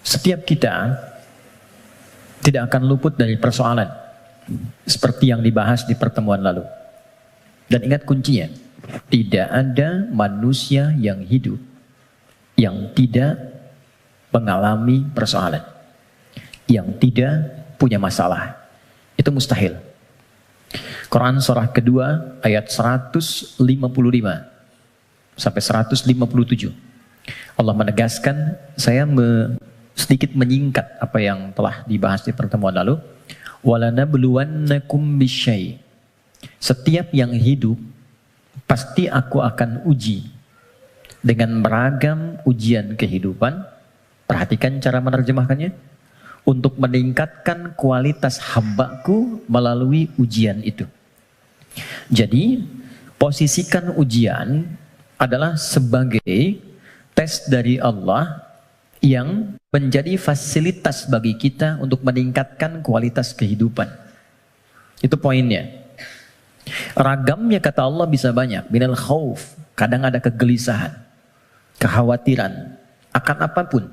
Setiap kita tidak akan luput dari persoalan seperti yang dibahas di pertemuan lalu. Dan ingat kuncinya, tidak ada manusia yang hidup yang tidak mengalami persoalan, yang tidak punya masalah. Itu mustahil. Quran surah kedua ayat 155 sampai 157. Allah menegaskan, saya sedikit menyingkat apa yang telah dibahas di pertemuan lalu. Walanabluwannakum bisyai. Setiap yang hidup pasti aku akan uji dengan beragam ujian kehidupan. Perhatikan cara menerjemahkannya. Untuk meningkatkan kualitas hambaku melalui ujian itu. Jadi, posisikan ujian adalah sebagai tes dari Allah yang menjadi fasilitas bagi kita untuk meningkatkan kualitas kehidupan. Itu poinnya. Ragamnya kata Allah bisa banyak. Minal khauf, kadang ada kegelisahan, kekhawatiran akan apapun.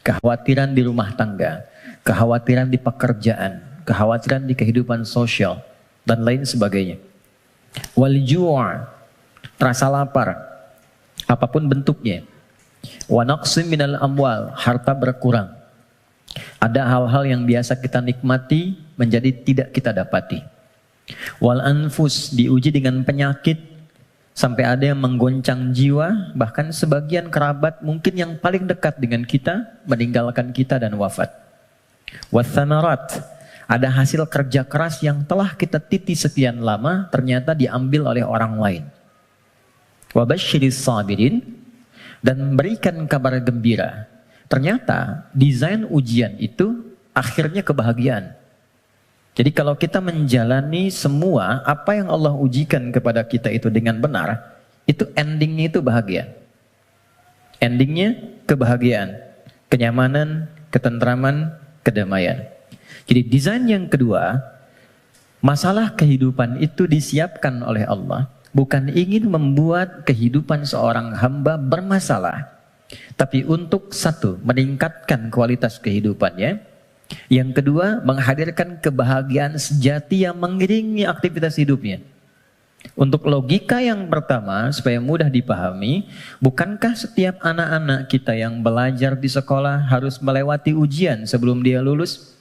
Kekhawatiran di rumah tangga, kekhawatiran di pekerjaan, kekhawatiran di kehidupan sosial, dan lain sebagainya. Wal ju', rasa lapar, apapun bentuknya. Wa naqsim minal amwal, harta berkurang. Ada hal-hal yang biasa kita nikmati menjadi tidak kita dapati. Wal anfus, diuji dengan penyakit sampai ada yang menggoncang jiwa, bahkan sebagian kerabat mungkin yang paling dekat dengan kita meninggalkan kita dan wafat. Wathamarat, ada hasil kerja keras yang telah kita titi sekian lama ternyata diambil oleh orang lain. Wabasyiris sabirin, dan berikan kabar gembira. Ternyata desain ujian itu akhirnya kebahagiaan. Jadi kalau kita menjalani semua apa yang Allah ujikan kepada kita itu dengan benar, itu endingnya itu bahagia. Endingnya kebahagiaan, kenyamanan, ketentraman, kedamaian. Jadi desain yang kedua, masalah kehidupan itu disiapkan oleh Allah bukan ingin membuat kehidupan seorang hamba bermasalah, tapi untuk satu, meningkatkan kualitas kehidupannya. Yang kedua, menghadirkan kebahagiaan sejati yang mengiringi aktivitas hidupnya. Untuk logika yang pertama, supaya mudah dipahami, bukankah setiap anak-anak kita yang belajar di sekolah harus melewati ujian sebelum dia lulus?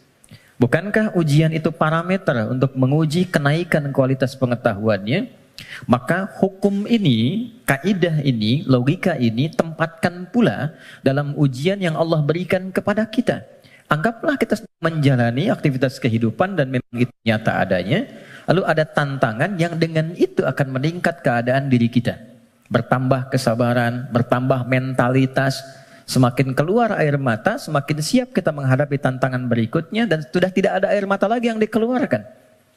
Bukankah ujian itu parameter untuk menguji kenaikan kualitas pengetahuannya? Maka hukum ini, kaidah ini, logika ini tempatkan pula dalam ujian yang Allah berikan kepada kita. Anggaplah kita menjalani aktivitas kehidupan dan memang itu nyata adanya, lalu ada tantangan yang dengan itu akan meningkat keadaan diri kita. Bertambah kesabaran, bertambah mentalitas, semakin keluar air mata, semakin siap kita menghadapi tantangan berikutnya dan sudah tidak ada air mata lagi yang dikeluarkan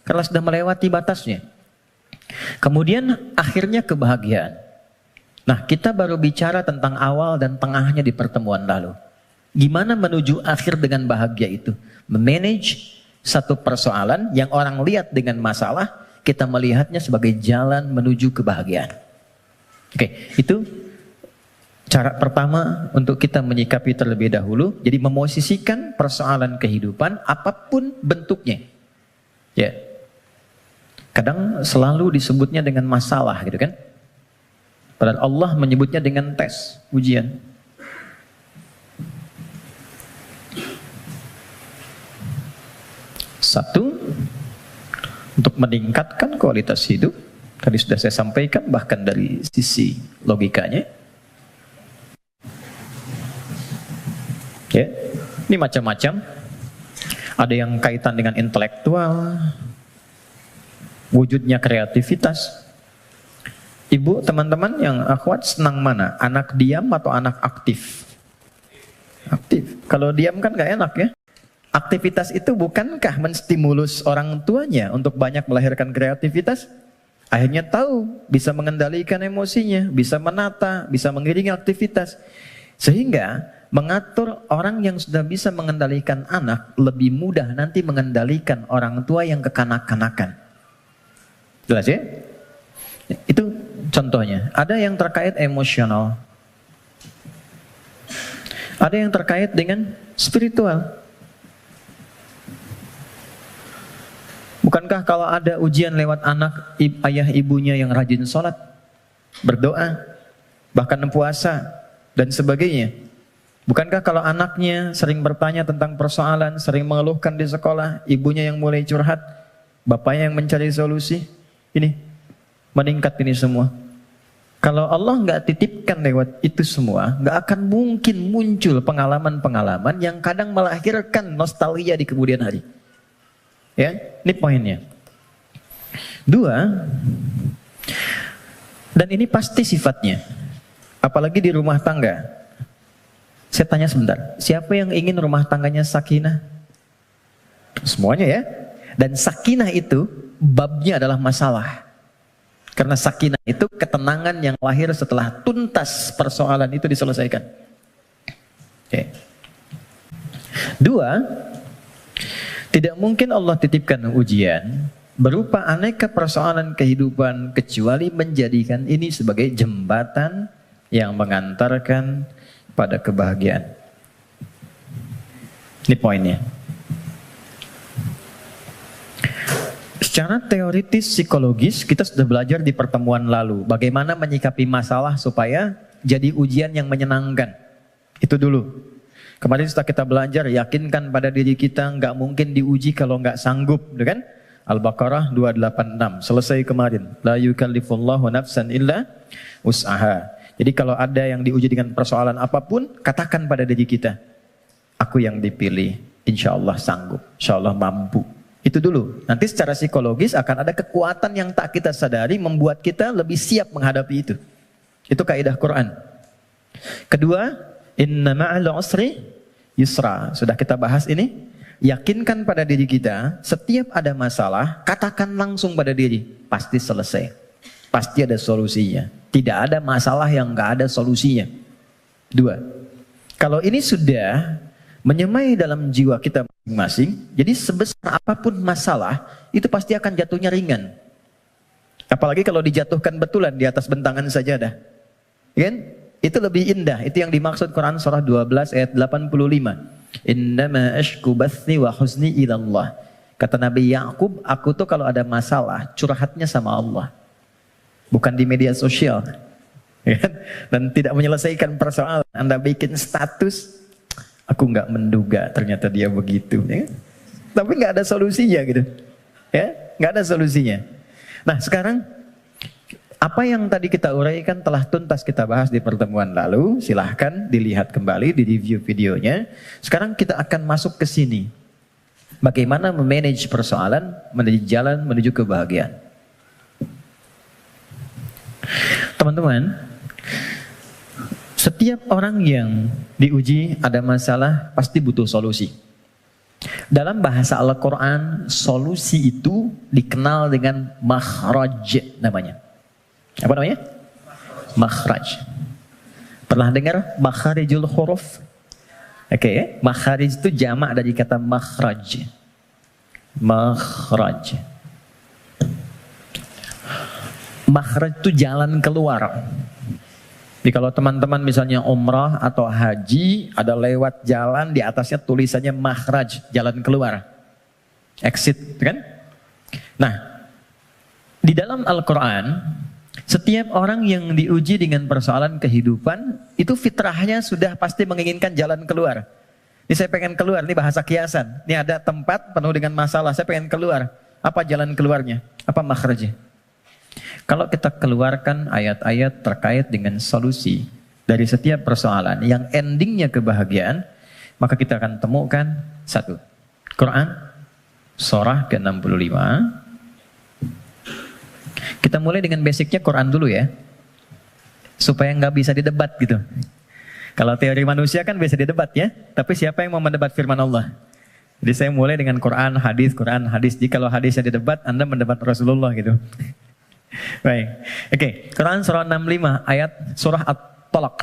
karena sudah melewati batasnya. Kemudian akhirnya kebahagiaan. Nah, kita baru bicara tentang awal dan tengahnya di pertemuan lalu. Gimana menuju akhir dengan bahagia itu? Memanage satu persoalan yang orang lihat dengan masalah, kita melihatnya sebagai jalan menuju kebahagiaan. Oke, itu cara pertama untuk kita menyikapi terlebih dahulu. Jadi memosisikan persoalan kehidupan apapun bentuknya. Ya. Kadang selalu disebutnya dengan masalah gitu kan. Padahal Allah menyebutnya dengan tes, ujian. Satu, untuk meningkatkan kualitas hidup. Tadi sudah saya sampaikan bahkan dari sisi logikanya. Ya, ini macam-macam. Ada yang kaitan dengan intelektual, wujudnya kreativitas. Ibu, teman-teman yang akhwat senang mana? Anak diam atau anak aktif? Aktif. Kalau diam kan gak enak ya. Aktivitas itu bukankah menstimulus orang tuanya untuk banyak melahirkan kreativitas? Akhirnya tahu, bisa mengendalikan emosinya, bisa menata, bisa mengiringi aktivitas. Sehingga mengatur orang yang sudah bisa mengendalikan anak lebih mudah nanti mengendalikan orang tua yang kekanak-kanakan. Jelas ya? Itu contohnya. Ada yang terkait emosional. Ada yang terkait dengan spiritual. Bukankah kalau ada ujian lewat anak, ayah ibunya yang rajin sholat, berdoa, bahkan puasa, dan sebagainya? Bukankah kalau anaknya sering bertanya tentang persoalan, sering mengeluhkan di sekolah, ibunya yang mulai curhat, bapaknya yang mencari solusi, ini meningkat ini semua. Kalau Allah nggak titipkan lewat itu semua, nggak akan mungkin muncul pengalaman-pengalaman yang kadang melahirkan nostalgia di kemudian hari. Ya, ini poinnya. 2, dan ini pasti sifatnya, apalagi di rumah tangga. Saya tanya sebentar, siapa yang ingin rumah tangganya sakinah? Semuanya ya. Dan sakinah itu babnya adalah masalah. Karena sakinah itu ketenangan yang lahir setelah tuntas persoalan itu diselesaikan. Oke. 2, tidak mungkin Allah titipkan ujian berupa aneka persoalan kehidupan kecuali menjadikan ini sebagai jembatan yang mengantarkan pada kebahagiaan. Ini poinnya. Secara teoritis psikologis kita sudah belajar di pertemuan lalu bagaimana menyikapi masalah supaya jadi ujian yang menyenangkan. Itu dulu. Kemarin setelah kita belajar, yakinkan pada diri kita nggak mungkin diuji kalau nggak sanggup, kan? Al-Baqarah 286 selesai kemarin. La yukallifullahu nafsan illa wus'aha. Jadi kalau ada yang diuji dengan persoalan apapun, katakan pada diri kita, aku yang dipilih, insya Allah sanggup, insya Allah mampu. Itu dulu. Nanti secara psikologis akan ada kekuatan yang tak kita sadari membuat kita lebih siap menghadapi itu. Itu kaidah Quran. Kedua, inna ma'al usri yusra. Sudah kita bahas ini. Yakinkan pada diri kita, setiap ada masalah, katakan langsung pada diri, pasti selesai. Pasti ada solusinya. Tidak ada masalah yang nggak ada solusinya. 2, kalau ini sudah menyemai dalam jiwa kita masing-masing, jadi sebesar apapun masalah, itu pasti akan jatuhnya ringan. Apalagi kalau dijatuhkan betulan di atas bentangan sajadah. Kan? Itu lebih indah. Itu yang dimaksud Quran surah 12 ayat 85. Innama ashku bathi wa huzni ilallah. Kata Nabi Yakub, aku tuh kalau ada masalah, curhatnya sama Allah. Bukan di media sosial. Dan tidak menyelesaikan persoalan. Anda bikin status, aku nggak menduga ternyata dia begitu. Ya? Tapi nggak ada solusinya gitu. Ya, nggak ada solusinya. Nah sekarang, apa yang tadi kita uraikan telah tuntas kita bahas di pertemuan lalu. Silahkan dilihat kembali, di review videonya. Sekarang kita akan masuk ke sini. Bagaimana memanage persoalan menuju jalan menuju kebahagiaan. Teman-teman, setiap orang yang diuji ada masalah pasti butuh solusi. Dalam bahasa Al-Quran, solusi itu dikenal dengan makhraj namanya. Apa namanya? Makhraj. Pernah dengar makharijul huruf? Oke, makharij itu jamak dari kata makhraj. Makhraj. Makhraj itu jalan keluar. Jadi kalau teman-teman misalnya umrah atau haji, ada lewat jalan di atasnya tulisannya makhraj, jalan keluar. Exit, kan? Nah, di dalam Al-Quran, setiap orang yang diuji dengan persoalan kehidupan, itu fitrahnya sudah pasti menginginkan jalan keluar. Ini saya pengen keluar, ini bahasa kiasan. Ini ada tempat penuh dengan masalah, saya pengen keluar. Apa jalan keluarnya? Apa makhrajnya? Kalau kita keluarkan ayat-ayat terkait dengan solusi dari setiap persoalan yang endingnya kebahagiaan, maka kita akan temukan 1. Quran, surah ke-65. Kita mulai dengan basicnya Quran dulu ya, supaya nggak bisa didebat gitu. Kalau teori manusia kan bisa didebat ya, tapi siapa yang mau mendebat firman Allah? Jadi saya mulai dengan Quran, hadis. Jadi kalau hadisnya didebat, Anda mendebat Rasulullah gitu. Baik, oke. Quran surah 65 ayat surah At-Talaq.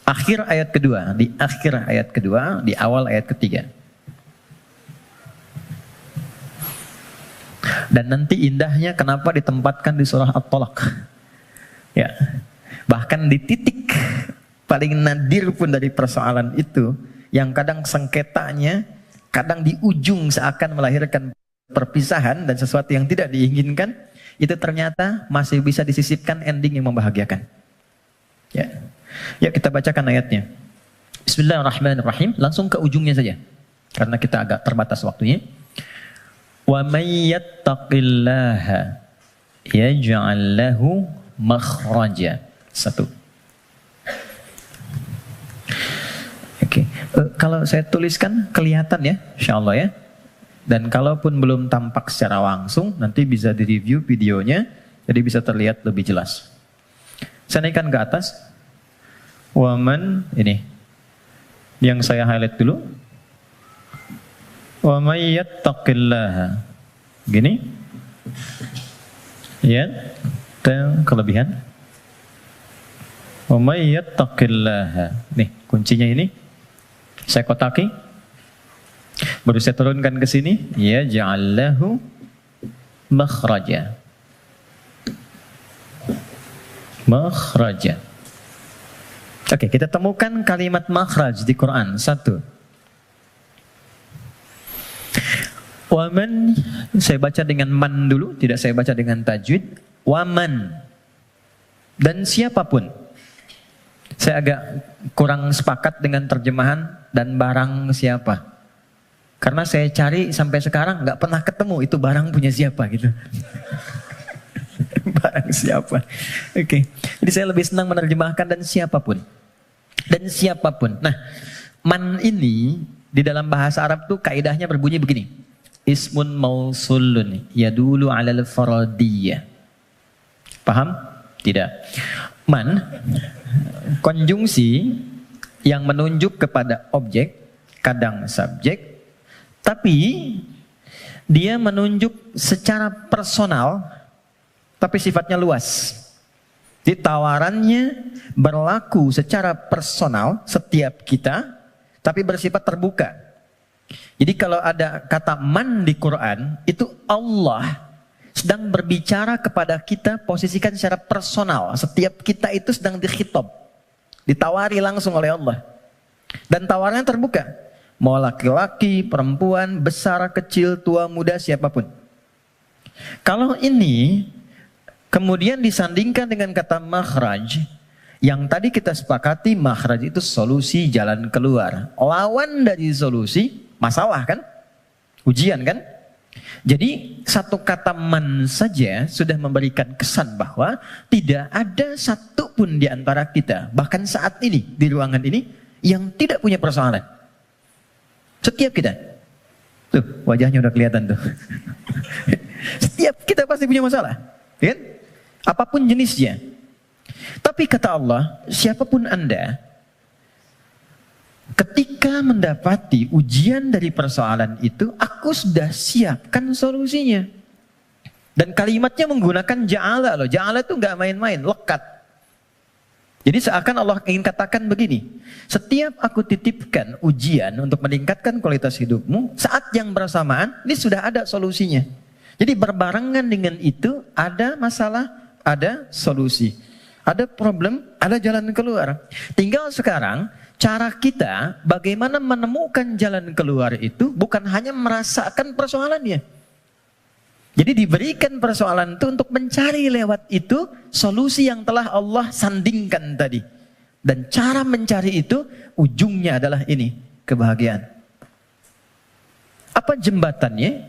Akhir ayat kedua, di akhir ayat kedua, di awal ayat ketiga. Dan nanti indahnya kenapa ditempatkan di surah At-Talaq. Ya. Bahkan di titik paling nadir pun dari persoalan itu, yang kadang sengketanya, kadang di ujung seakan melahirkan perpisahan dan sesuatu yang tidak diinginkan, itu ternyata masih bisa disisipkan ending yang membahagiakan. Ya, ya kita bacakan ayatnya. Bismillahirrahmanirrahim. Langsung ke ujungnya saja, karena kita agak terbatas waktunya. Wa may yattaqillaha yaj'al lahu makhraja. Satu. Oke. Kalau saya tuliskan kelihatan ya, insyaallah ya. Dan kalaupun belum tampak secara langsung, nanti bisa direview videonya, jadi bisa terlihat lebih jelas. Saya naikkan ke atas. Waman, ini yang saya highlight dulu. Wa may yattaqillaha. Gini. Ya, dan kelebihan. Wa may yattaqillaha. Nih, kuncinya ini. Saya kotaki. Baru saya turunkan ke sini. Ya ja'allahu makhraja. Makhraja. Oke, kita temukan kalimat makhraj di Quran. Satu. Waman, saya baca dengan man dulu, tidak saya baca dengan tajwid. Waman, dan siapapun. Saya agak kurang sepakat dengan terjemahan dan barang siapa. Karena saya cari sampai sekarang nggak pernah ketemu itu barang punya siapa gitu. Barang siapa. Oke. Jadi saya lebih senang menerjemahkan dan siapapun. Dan siapapun. Nah, man ini di dalam bahasa Arab tuh kaidahnya berbunyi begini. Ismun mausulun yadulu alal faradiyah. Paham? Tidak. Man, konjungsi yang menunjuk kepada objek, kadang subjek, tapi dia menunjuk secara personal, tapi sifatnya luas. Di tawarannya berlaku secara personal setiap kita, tapi bersifat terbuka. Jadi kalau ada kata man di Quran, itu Allah sedang berbicara kepada kita, posisikan secara personal. Setiap kita itu sedang dikhitab, ditawari langsung oleh Allah. Dan tawarannya terbuka. Mau laki-laki, perempuan, besar, kecil, tua, muda, siapapun. Kalau ini kemudian disandingkan dengan kata makhraj, yang tadi kita sepakati makhraj itu solusi, jalan keluar. Lawan dari solusi, masalah kan? Ujian kan? Jadi satu kata man saja sudah memberikan kesan bahwa tidak ada satu pun di antara kita, bahkan saat ini di ruangan ini, yang tidak punya persoalan. Setiap kita. Tuh, wajahnya udah kelihatan tuh. Setiap kita pasti punya masalah. Kan? Apapun jenisnya. Tapi kata Allah, siapapun Anda, ketika mendapati ujian dari persoalan itu, aku sudah siapkan solusinya. Dan kalimatnya menggunakan ja'ala loh. Ja'ala itu nggak main-main, lekat. Jadi seakan Allah ingin katakan begini, setiap aku titipkan ujian untuk meningkatkan kualitas hidupmu, saat yang bersamaan, ini sudah ada solusinya. Jadi berbarengan dengan itu, ada masalah, ada solusi. Ada problem, ada jalan keluar. Tinggal sekarang, cara kita bagaimana menemukan jalan keluar itu bukan hanya merasakan persoalannya. Jadi diberikan persoalan itu untuk mencari lewat itu solusi yang telah Allah sandingkan tadi. Dan cara mencari itu ujungnya adalah ini, kebahagiaan. Apa jembatannya?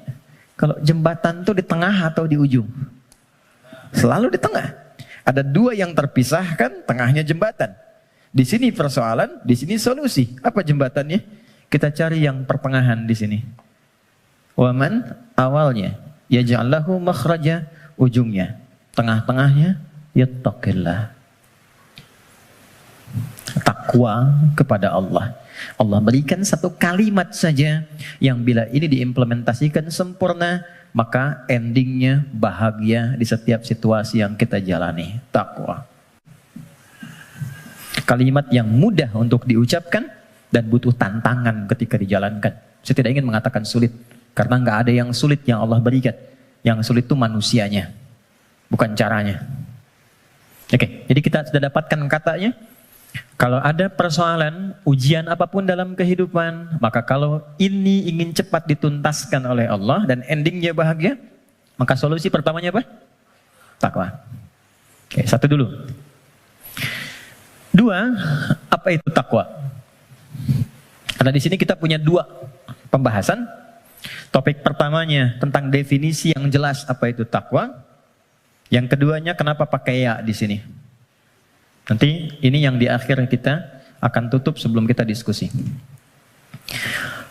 Kalau jembatan itu di tengah atau di ujung? Selalu di tengah. Ada dua yang terpisahkan, tengahnya jembatan. Di sini persoalan, di sini solusi. Apa jembatannya? Kita cari yang pertengahan di sini. Waman awalnya, yaj'allahu makhraja, ujungnya. Tengah-tengahnya, yattaqillah. Takwa kepada Allah. Allah berikan satu kalimat saja yang bila ini diimplementasikan sempurna, maka endingnya bahagia di setiap situasi yang kita jalani. Takwa. Kalimat yang mudah untuk diucapkan dan butuh tantangan ketika dijalankan. Saya tidak ingin mengatakan sulit, karena nggak ada yang sulit yang Allah berikan. Yang sulit itu manusianya, bukan caranya. Oke, jadi kita sudah dapatkan katanya. Kalau ada persoalan, ujian apapun dalam kehidupan, maka kalau ini ingin cepat dituntaskan oleh Allah dan endingnya bahagia, maka solusi pertamanya apa? Takwa. Oke, satu dulu. Dua, apa itu takwa? Karena di sini kita punya dua pembahasan. Topik pertamanya tentang definisi yang jelas apa itu takwa. Yang keduanya kenapa pakai ya di sini. Nanti ini yang di akhir kita akan tutup sebelum kita diskusi.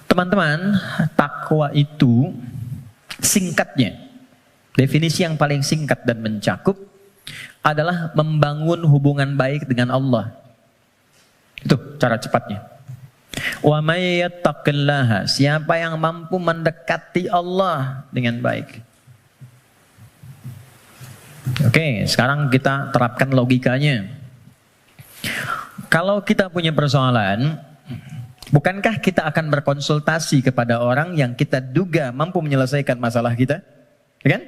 Teman-teman, takwa itu singkatnya, definisi yang paling singkat dan mencakup adalah membangun hubungan baik dengan Allah. Itu cara cepatnya. Wa may yattaqillaha, siapa yang mampu mendekati Allah dengan baik. Oke, sekarang kita terapkan logikanya. Kalau kita punya persoalan, bukankah kita akan berkonsultasi kepada orang yang kita duga mampu menyelesaikan masalah kita? Ya kan?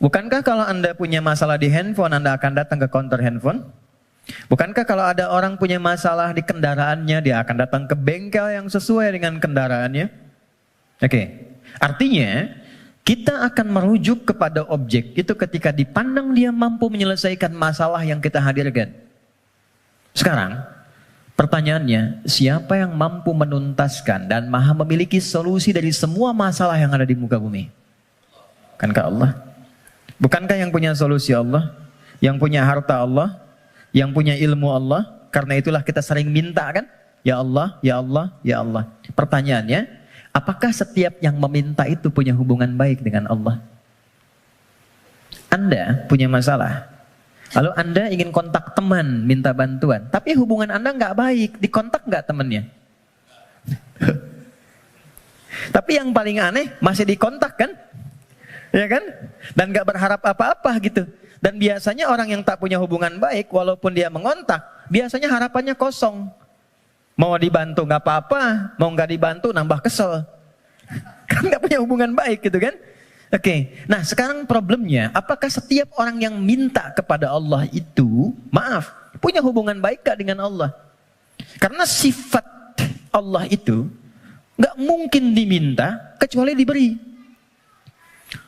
Bukankah kalau Anda punya masalah di handphone, Anda akan datang ke counter handphone? Bukankah kalau ada orang punya masalah di kendaraannya, dia akan datang ke bengkel yang sesuai dengan kendaraannya? Oke, artinya kita akan merujuk kepada objek itu ketika dipandang dia mampu menyelesaikan masalah yang kita hadirkan. Sekarang, pertanyaannya, siapa yang mampu menuntaskan dan maha memiliki solusi dari semua masalah yang ada di muka bumi? Bukankah Allah? Bukankah yang punya solusi Allah? Yang punya harta Allah? Yang punya ilmu Allah? Karena itulah kita sering minta kan? Ya Allah, ya Allah, ya Allah. Pertanyaannya, apakah setiap yang meminta itu punya hubungan baik dengan Allah? Anda punya masalah. Lalu Anda ingin kontak teman, minta bantuan. Tapi hubungan Anda nggak baik, dikontak nggak temannya? Tapi yang paling aneh, masih dikontak kan? Ya kan? Dan nggak berharap apa-apa gitu. Dan biasanya orang yang tak punya hubungan baik, walaupun dia mengontak, biasanya harapannya kosong. Mau dibantu nggak apa-apa, mau nggak dibantu nambah kesel. Kan nggak punya hubungan baik gitu kan? Oke, nah sekarang problemnya, apakah setiap orang yang minta kepada Allah itu, maaf, punya hubungan baik gak dengan Allah? Karena sifat Allah itu gak mungkin diminta kecuali diberi.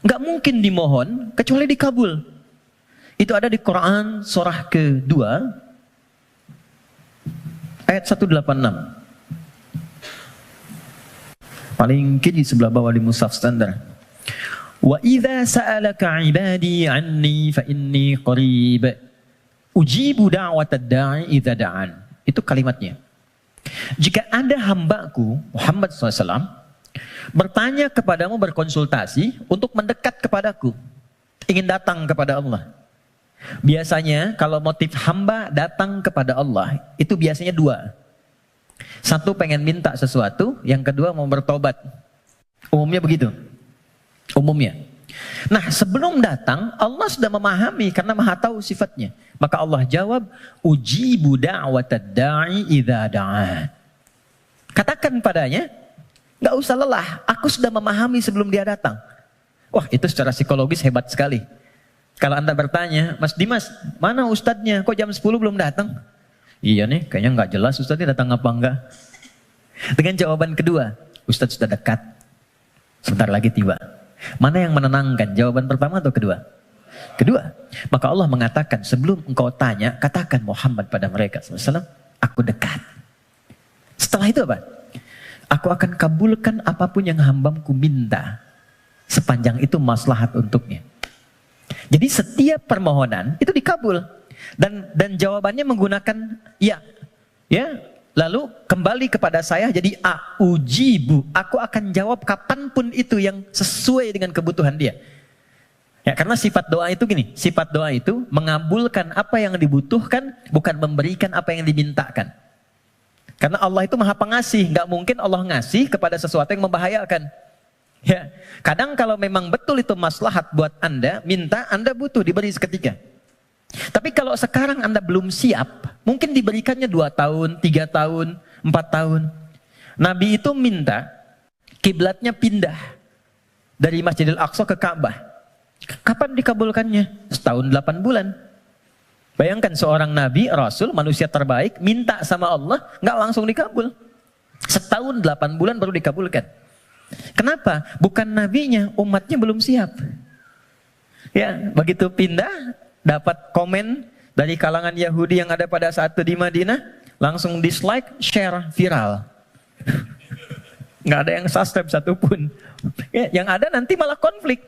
Gak mungkin dimohon kecuali dikabul. Itu ada di Quran surah kedua, ayat 186. Paling kiri sebelah bawah di mushaf standar. Wa idza sa'alaka 'ibadi 'anni fa inni qarib ujibu da'watad da'i idza da'an. Itu kalimatnya. Jika ada hambaku Muhammad SAW bertanya kepadamu, berkonsultasi untuk mendekat kepadaku, ingin datang kepada Allah. Biasanya kalau motif hamba datang kepada Allah itu biasanya dua. Satu pengen minta sesuatu, yang kedua mau bertobat. Umumnya begitu. Umumnya. Nah, sebelum datang Allah sudah memahami karena Maha tahu sifatnya. Maka Allah jawab, ujibu da'watad da'i idza da'an. Katakan padanya, nggak usah lelah, aku sudah memahami sebelum dia datang. Wah, itu secara psikologis hebat sekali. Kalau Anda bertanya, Mas Dimas, mana ustadznya? Kok jam 10 belum datang? Iya nih, kayaknya nggak jelas ustadznya datang apa enggak. Dengan jawaban kedua, ustadz sudah dekat, sebentar lagi tiba. Mana yang menenangkan? Jawaban pertama atau kedua? Kedua. Maka Allah mengatakan, sebelum engkau tanya, katakan Muhammad pada mereka SAW, aku dekat. Setelah itu apa? Aku akan kabulkan apapun yang hambaku minta, sepanjang itu maslahat untuknya. Jadi setiap permohonan itu dikabul. Dan jawabannya menggunakan ya. Lalu kembali kepada saya jadi ujibu. Aku akan jawab kapanpun itu yang sesuai dengan kebutuhan dia. Ya, karena sifat doa itu gini. Sifat doa itu mengabulkan apa yang dibutuhkan, bukan memberikan apa yang dimintakan. Karena Allah itu maha pengasih. Gak mungkin Allah ngasih kepada sesuatu yang membahayakan. Ya, kadang kalau memang betul itu maslahat buat Anda, minta, Anda butuh diberi seketika. Tapi kalau sekarang Anda belum siap, mungkin diberikannya 2 tahun, 3 tahun, 4 tahun. Nabi itu minta kiblatnya pindah dari Masjidil Aqsa ke Ka'bah. Kapan dikabulkannya? Setahun 8 bulan. Bayangkan seorang nabi, rasul, manusia terbaik, minta sama Allah, nggak langsung dikabul. Setahun 8 bulan baru dikabulkan. Kenapa? Bukan nabinya, umatnya belum siap. Ya, begitu pindah, dapat komen dari kalangan Yahudi yang ada pada saat itu di Madinah, langsung dislike, share, viral. Nggak ada yang subscribe satupun. Ya, yang ada nanti malah konflik.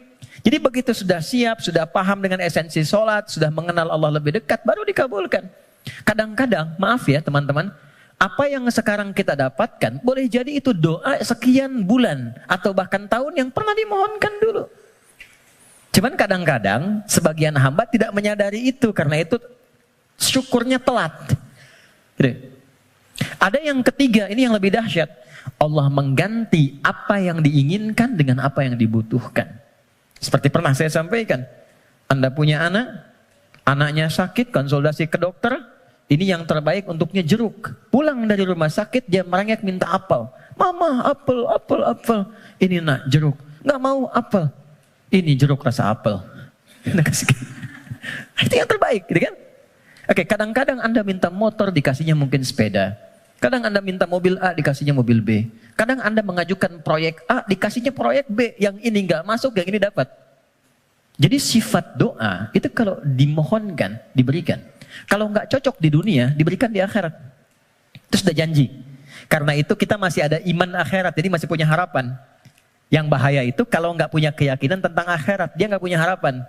Jadi begitu sudah siap, sudah paham dengan esensi sholat, sudah mengenal Allah lebih dekat, baru dikabulkan. Kadang-kadang, maaf ya teman-teman, apa yang sekarang kita dapatkan, boleh jadi itu doa sekian bulan, atau bahkan tahun yang pernah dimohonkan dulu. Cuman kadang-kadang, sebagian hamba tidak menyadari itu, karena itu syukurnya telat. Gitu. Ada yang ketiga, ini yang lebih dahsyat. Allah mengganti apa yang diinginkan dengan apa yang dibutuhkan. Seperti pernah saya sampaikan, Anda punya anak, anaknya sakit, konsultasi ke dokter, ini yang terbaik untuknya jeruk. Pulang dari rumah sakit, dia merengek minta apel. Mama, apel, apel, apel. Ini nak, jeruk. Nggak mau apel. Ini jeruk rasa apel. Itu yang terbaik, gitu kan? Oke, kadang-kadang Anda minta motor, dikasihnya mungkin sepeda. Kadang Anda minta mobil A, dikasihnya mobil B. Kadang Anda mengajukan proyek A, dikasihnya proyek B. Yang ini nggak masuk, yang ini dapat. Jadi sifat doa, itu kalau dimohonkan, diberikan. Kalau nggak cocok di dunia, diberikan di akhirat. Itu sudah janji. Karena itu kita masih ada iman akhirat, jadi masih punya harapan. Yang bahaya itu kalau nggak punya keyakinan tentang akhirat, dia nggak punya harapan.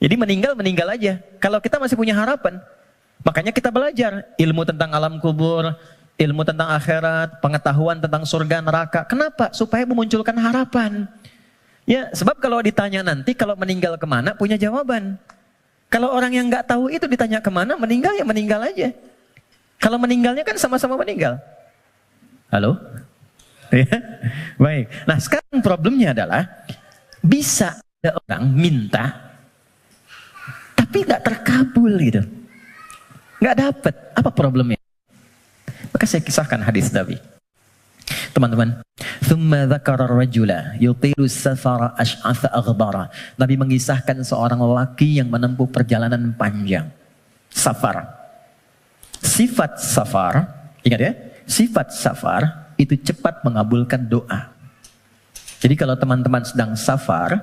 Jadi meninggal aja. Kalau kita masih punya harapan, makanya kita belajar ilmu tentang alam kubur, ilmu tentang akhirat, pengetahuan tentang surga neraka. Kenapa? Supaya memunculkan harapan. Ya, sebab kalau ditanya nanti, kalau meninggal kemana, punya jawaban. Kalau orang yang nggak tahu itu ditanya kemana, meninggal ya meninggal aja. Kalau meninggalnya kan sama-sama meninggal. Halo? Ya? Baik. Nah sekarang problemnya adalah, bisa ada orang minta, tapi nggak terkabul gitu. Nggak dapat. Apa problemnya? Maka saya kisahkan hadis Nabi. Teman-teman, thumma dzakara ar-rajula yutilu safara ash'atha aghbara. Nabi mengisahkan seorang lelaki yang menempuh perjalanan panjang. Safar. Sifat safar, ingat ya, sifat safar itu cepat mengabulkan doa. Jadi kalau teman-teman sedang safar,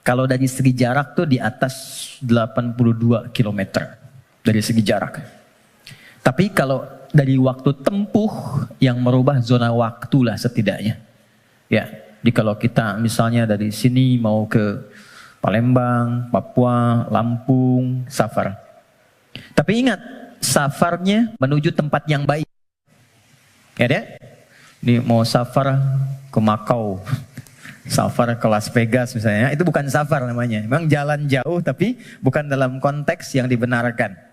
kalau dari segi jarak tuh di atas 82 km dari segi jarak. Tapi kalau dari waktu tempuh yang merubah zona waktu lah setidaknya. Ya, jadi kalau kita misalnya dari sini mau ke Palembang, Papua, Lampung, safar. Tapi ingat, safarnya menuju tempat yang baik. Ya, ini mau safar ke Makau, safar ke Las Vegas misalnya, itu bukan safar namanya. Memang jalan jauh tapi bukan dalam konteks yang dibenarkan.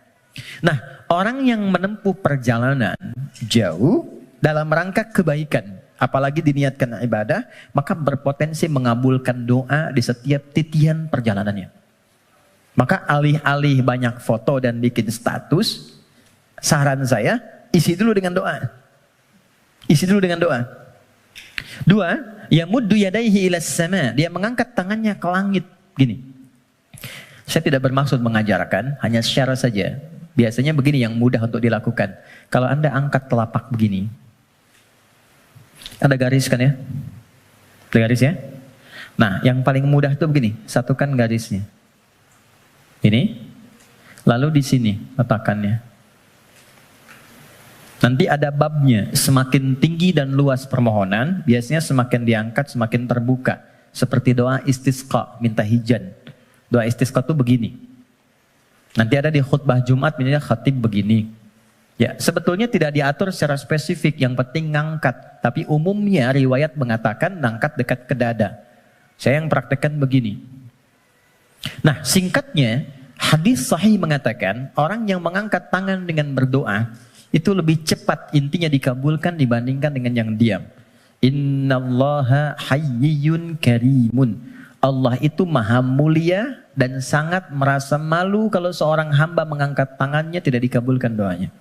Nah, orang yang menempuh perjalanan jauh dalam rangka kebaikan, apalagi diniatkan ibadah, maka berpotensi mengabulkan doa di setiap titian perjalanannya. Maka alih-alih banyak foto dan bikin status, saran saya, isi dulu dengan doa. Isi dulu dengan doa. Dua, yamuddu yadaihi ilas sama, dia mengangkat tangannya ke langit gini. Saya tidak bermaksud mengajarkan, hanya share saja. Biasanya begini yang mudah untuk dilakukan. Kalau Anda angkat telapak begini, ada garis kan ya? Ada garis ya? Nah, yang paling mudah itu begini, satukan garisnya. Ini, lalu di sini letakkannya. Nanti ada babnya, semakin tinggi dan luas permohonan, biasanya semakin diangkat, semakin terbuka. Seperti doa istisqa, minta hujan. Doa istisqa itu begini. Nanti ada di khutbah Jumat, misalnya khatib begini. Ya, sebetulnya tidak diatur secara spesifik, yang penting ngangkat. Tapi umumnya riwayat mengatakan ngangkat dekat ke dada. Saya yang praktekkan begini. Nah, singkatnya, hadis sahih mengatakan, orang yang mengangkat tangan dengan berdoa, itu lebih cepat intinya dikabulkan dibandingkan dengan yang diam. Innallaha hayyun karimun. Allah itu maha mulia dan sangat merasa malu kalau seorang hamba mengangkat tangannya tidak dikabulkan doanya.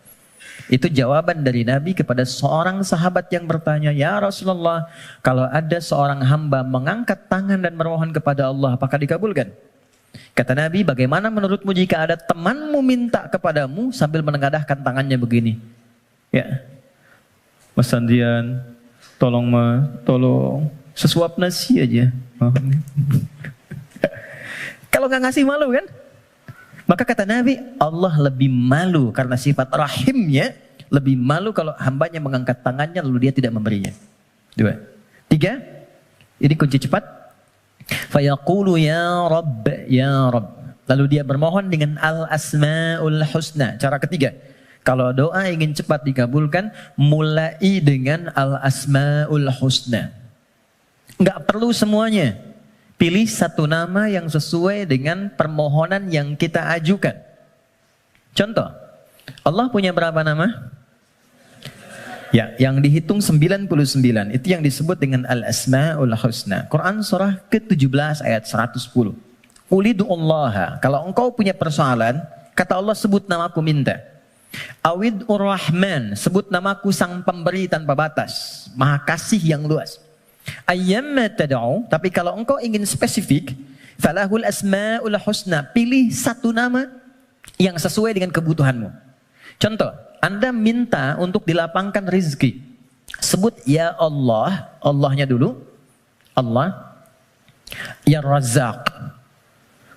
Itu jawaban dari Nabi kepada seorang sahabat yang bertanya, ya Rasulullah, kalau ada seorang hamba mengangkat tangan dan memohon kepada Allah, apakah dikabulkan? Kata Nabi, bagaimana menurutmu jika ada temanmu minta kepadamu sambil menengadahkan tangannya begini? Ya, Mas Andrian, tolong sesuap nasi aja. Kalau nggak ngasih malu kan? Maka kata Nabi, Allah lebih malu karena sifat rahimnya, lebih malu kalau hambanya mengangkat tangannya lalu dia tidak memberinya. 2. 3, ini kunci cepat. Fayaqulu ya Rabb, ya Rabb. Lalu dia bermohon dengan al-asma'ul husna. Cara ketiga, kalau doa ingin cepat dikabulkan, mulai dengan al-asma'ul husna. Enggak perlu semuanya. Pilih satu nama yang sesuai dengan permohonan yang kita ajukan. Contoh, Allah punya berapa nama? Ya, yang dihitung 99. Itu yang disebut dengan Al-Asma'ul Husna. Quran surah ke-17 ayat 110. Ulidu'ullaha. Kalau engkau punya persoalan, kata Allah, sebut namaku minta. Awid'ur Rahman. Sebut namaku sang pemberi tanpa batas. Maha kasih yang luas. Ayyamma tad'u. Tapi kalau engkau ingin spesifik, falahul asma'ul husna. Pilih satu nama yang sesuai dengan kebutuhanmu. Contoh, Anda minta untuk dilapangkan rizki. Sebut ya Allah, Allahnya dulu. Allah. Ya Razzaq.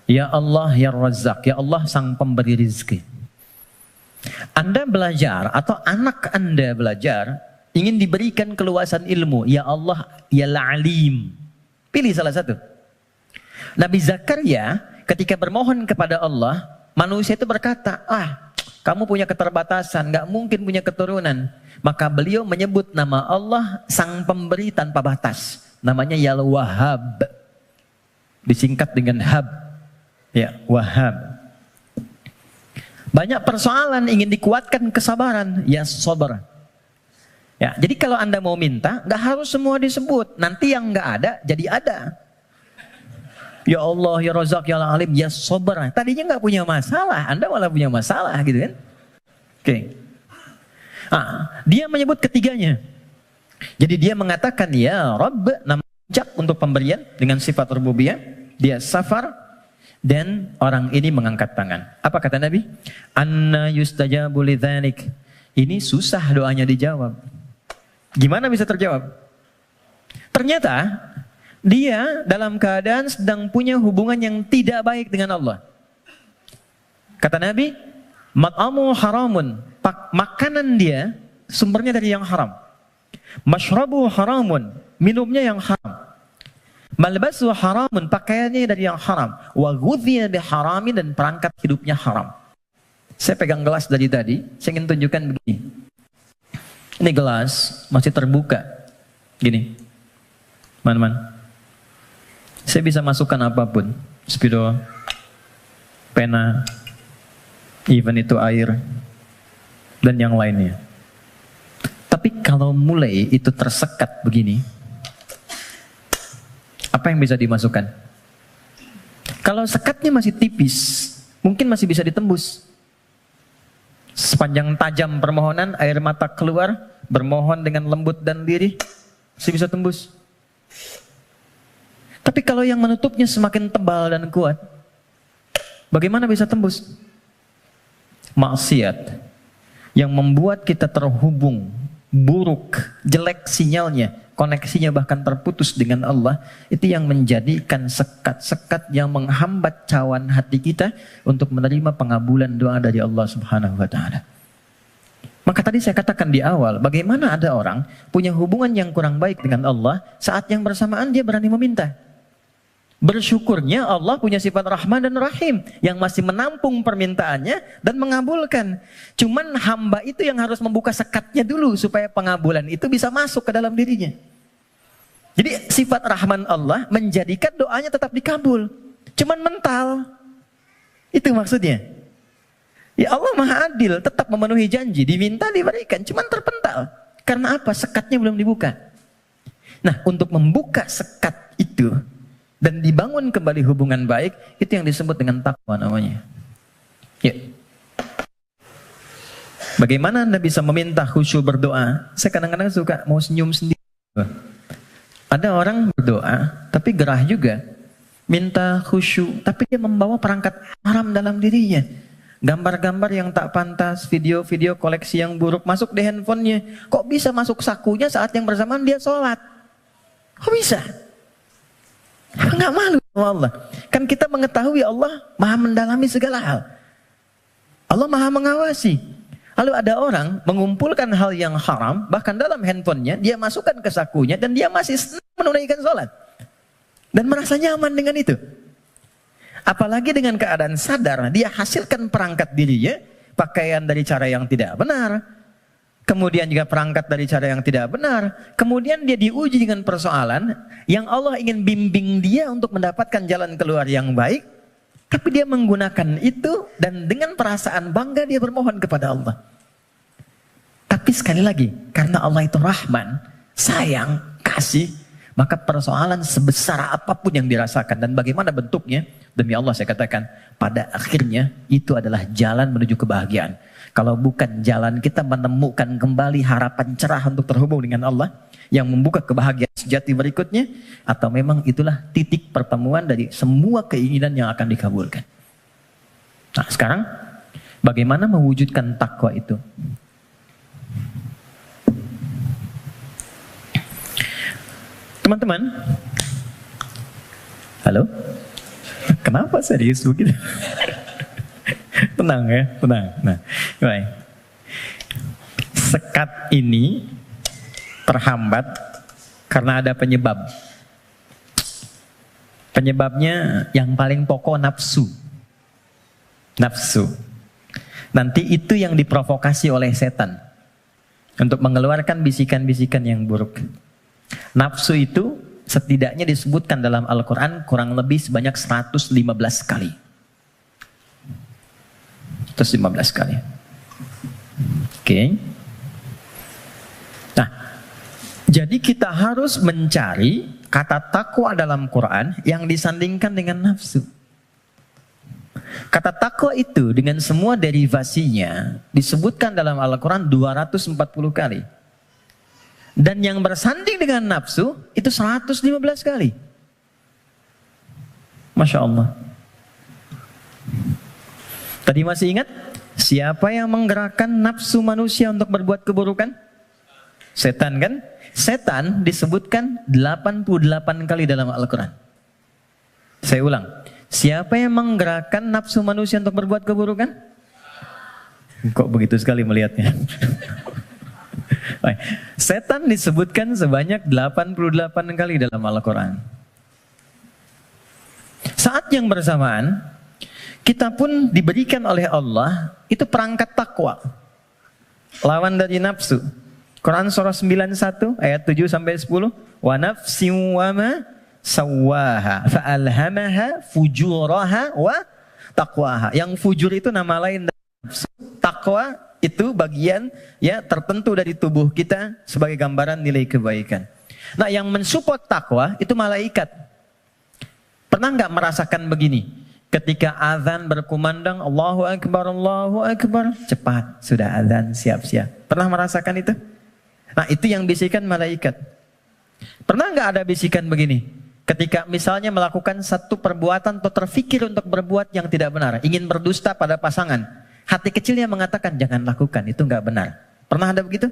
Ya Allah, ya Razzaq. Ya Allah sang pemberi rizki. Anda belajar atau anak Anda belajar, ingin diberikan keluasan ilmu. Ya Allah, ya Alim. Pilih salah satu. Nabi Zakaria ketika bermohon kepada Allah, manusia itu berkata, kamu punya keterbatasan, nggak mungkin punya keturunan. Maka beliau menyebut nama Allah sang pemberi tanpa batas. Namanya Ya Wahhab. Disingkat dengan Hab. Ya, Wahhab. Banyak persoalan ingin dikuatkan kesabaran. Ya Sabar. Ya, jadi kalau Anda mau minta, nggak harus semua disebut. Nanti yang nggak ada, jadi ada. Ya Allah, ya Razak, ya Alim, ya Sabar. Tadinya nggak punya masalah, Anda malah punya masalah gitu kan? Oke. Dia menyebut ketiganya. Jadi dia mengatakan ya Rabb, nama ucap untuk pemberian dengan sifat rububiyah. Dia safar dan orang ini mengangkat tangan. Apa kata Nabi? Anna yustajabu lidzalik. Ini susah doanya dijawab. Gimana bisa terjawab? Ternyata dia dalam keadaan sedang punya hubungan yang tidak baik dengan Allah. Kata Nabi, mat'amu haramun. Makanan dia sumbernya dari yang haram. Mashrabu haramun. Minumnya yang haram. Malbasu haramun. Pakaiannya dari yang haram. Wa ghudhiya biharamin, dan perangkat hidupnya haram. Saya pegang gelas dari tadi. Saya ingin tunjukkan begini. Ini gelas masih terbuka. Gini. Man. Saya bisa masukkan apapun, spidol, pena, even itu air, dan yang lainnya. Tapi kalau mulai itu tersekat begini, apa yang bisa dimasukkan? Kalau sekatnya masih tipis, mungkin masih bisa ditembus. Sepanjang tajam permohonan, air mata keluar, bermohon dengan lembut dan lirih, masih bisa tembus. Tapi kalau yang menutupnya semakin tebal dan kuat, bagaimana bisa tembus? Maksiat yang membuat kita terhubung, buruk, jelek sinyalnya, koneksinya bahkan terputus dengan Allah, itu yang menjadikan sekat-sekat yang menghambat cawan hati kita untuk menerima pengabulan doa dari Allah Subhanahu wa Ta'ala. Maka tadi saya katakan di awal, bagaimana ada orang punya hubungan yang kurang baik dengan Allah, saat yang bersamaan dia berani meminta. Bersyukurnya Allah punya sifat Rahman dan Rahim yang masih menampung permintaannya dan mengabulkan. Cuman hamba itu yang harus membuka sekatnya dulu supaya pengabulan itu bisa masuk ke dalam dirinya. Jadi sifat Rahman Allah menjadikan doanya tetap dikabul. Cuman mental. Itu maksudnya. Ya Allah Maha Adil, tetap memenuhi janji, diminta diberikan, cuman terpental. Karena apa? Sekatnya belum dibuka. Nah, untuk membuka sekat itu dan dibangun kembali hubungan baik, itu yang disebut dengan takwa namanya. Ya. Bagaimana Anda bisa meminta khusyuk berdoa? Saya kadang-kadang suka mau senyum sendiri. Ada orang berdoa, tapi gerah juga. minta khusyuk, tapi dia membawa perangkat haram dalam dirinya. Gambar-gambar yang tak pantas, video-video koleksi yang buruk masuk di handphonenya. Kok bisa masuk sakunya saat yang bersamaan dia sholat? Kok bisa? Nggak malu sama Allah. Kan kita mengetahui Allah maha mendalami segala hal. Allah maha mengawasi. Lalu ada orang mengumpulkan hal yang haram, bahkan dalam handphonenya, dia masukkan ke sakunya, dan dia masih senang menunaikan sholat. Dan merasa nyaman dengan itu. Apalagi dengan keadaan sadar, dia hasilkan perangkat dirinya, pakaian dari cara yang tidak benar, kemudian juga perangkat dari cara yang tidak benar, kemudian dia diuji dengan persoalan yang Allah ingin bimbing dia untuk mendapatkan jalan keluar yang baik, tapi dia menggunakan itu dan dengan perasaan bangga dia bermohon kepada Allah. Tapi sekali lagi, karena Allah itu Rahman, sayang, kasih, maka persoalan sebesar apapun yang dirasakan dan bagaimana bentuknya, demi Allah saya katakan, pada akhirnya itu adalah jalan menuju kebahagiaan. Kalau bukan jalan kita menemukan kembali harapan cerah untuk terhubung dengan Allah yang membuka kebahagiaan sejati berikutnya, atau memang itulah titik pertemuan dari semua keinginan yang akan dikabulkan. Nah sekarang bagaimana mewujudkan takwa itu? Teman-teman, halo? Kenapa serius begitu? Tenang ya, tenang. Nah, baik. Sekat ini terhambat karena ada penyebab. Penyebabnya yang paling pokok nafsu. Nafsu. Nanti itu yang diprovokasi oleh setan untuk mengeluarkan bisikan-bisikan yang buruk. Nafsu itu setidaknya disebutkan dalam Al-Quran kurang lebih sebanyak 115 kali. 115 kali. Oke. Nah, jadi kita harus mencari kata takwa dalam Quran yang disandingkan dengan nafsu. Kata takwa itu dengan semua derivasinya disebutkan dalam Al-Quran 240 kali. Dan yang bersanding dengan nafsu itu 115 kali. Masya Allah. Tadi masih ingat? Siapa yang menggerakkan nafsu manusia untuk berbuat keburukan? Setan kan? Setan disebutkan 88 kali dalam Al-Quran. Saya ulang. Siapa yang menggerakkan nafsu manusia untuk berbuat keburukan? Kok begitu sekali melihatnya? Setan disebutkan sebanyak 88 kali dalam Al-Quran. Saat yang bersamaan, kita pun diberikan oleh Allah itu perangkat takwa. Lawan dari nafsu. Quran surah 91 ayat 7 sampai 10. Wa nafsin wa ma sawwaha fa'alhamaha fujuraha wa taqwaha. Yang fujur itu nama lain dari nafsu. Takwa itu bagian ya tertentu dari tubuh kita sebagai gambaran nilai kebaikan. Nah, yang mensupport takwa itu malaikat. Pernah nggak merasakan begini? Ketika azan berkumandang, Allahu Akbar, cepat sudah azan, siap-siap. Pernah merasakan itu? Nah, itu yang bisikan malaikat. Pernah nggak ada bisikan begini? Ketika misalnya melakukan satu perbuatan atau terfikir untuk berbuat yang tidak benar, ingin berdusta pada pasangan, hati kecilnya mengatakan jangan lakukan, itu nggak benar. Pernah ada begitu?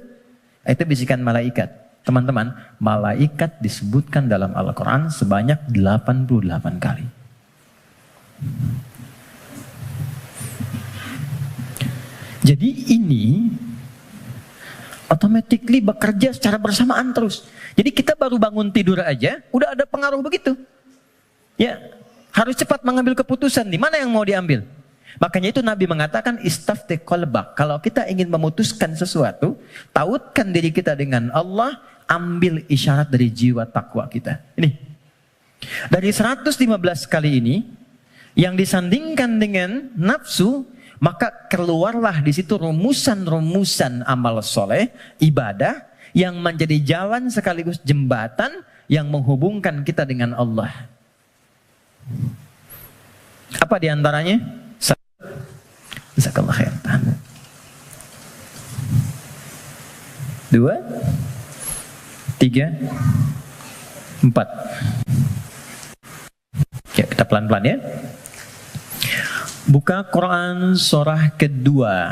Itu bisikan malaikat. Teman-teman, malaikat disebutkan dalam Al-Quran sebanyak 88 kali. Jadi ini automatically bekerja secara bersamaan terus. Jadi kita baru bangun tidur aja, udah ada pengaruh begitu. Ya, harus cepat mengambil keputusan. Di mana yang mau diambil? Makanya itu Nabi mengatakan istafti qalbak. Kalau kita ingin memutuskan sesuatu, tautkan diri kita dengan Allah, ambil isyarat dari jiwa takwa kita. Ini. Dari 115 kali ini yang disandingkan dengan nafsu, maka keluarlah di situ rumusan-rumusan amal soleh, ibadah yang menjadi jalan sekaligus jembatan yang menghubungkan kita dengan Allah. Apa diantaranya? Jazakallah khair. 2, 3, 4. Ya, kita pelan-pelan ya. Buka Quran surah kedua.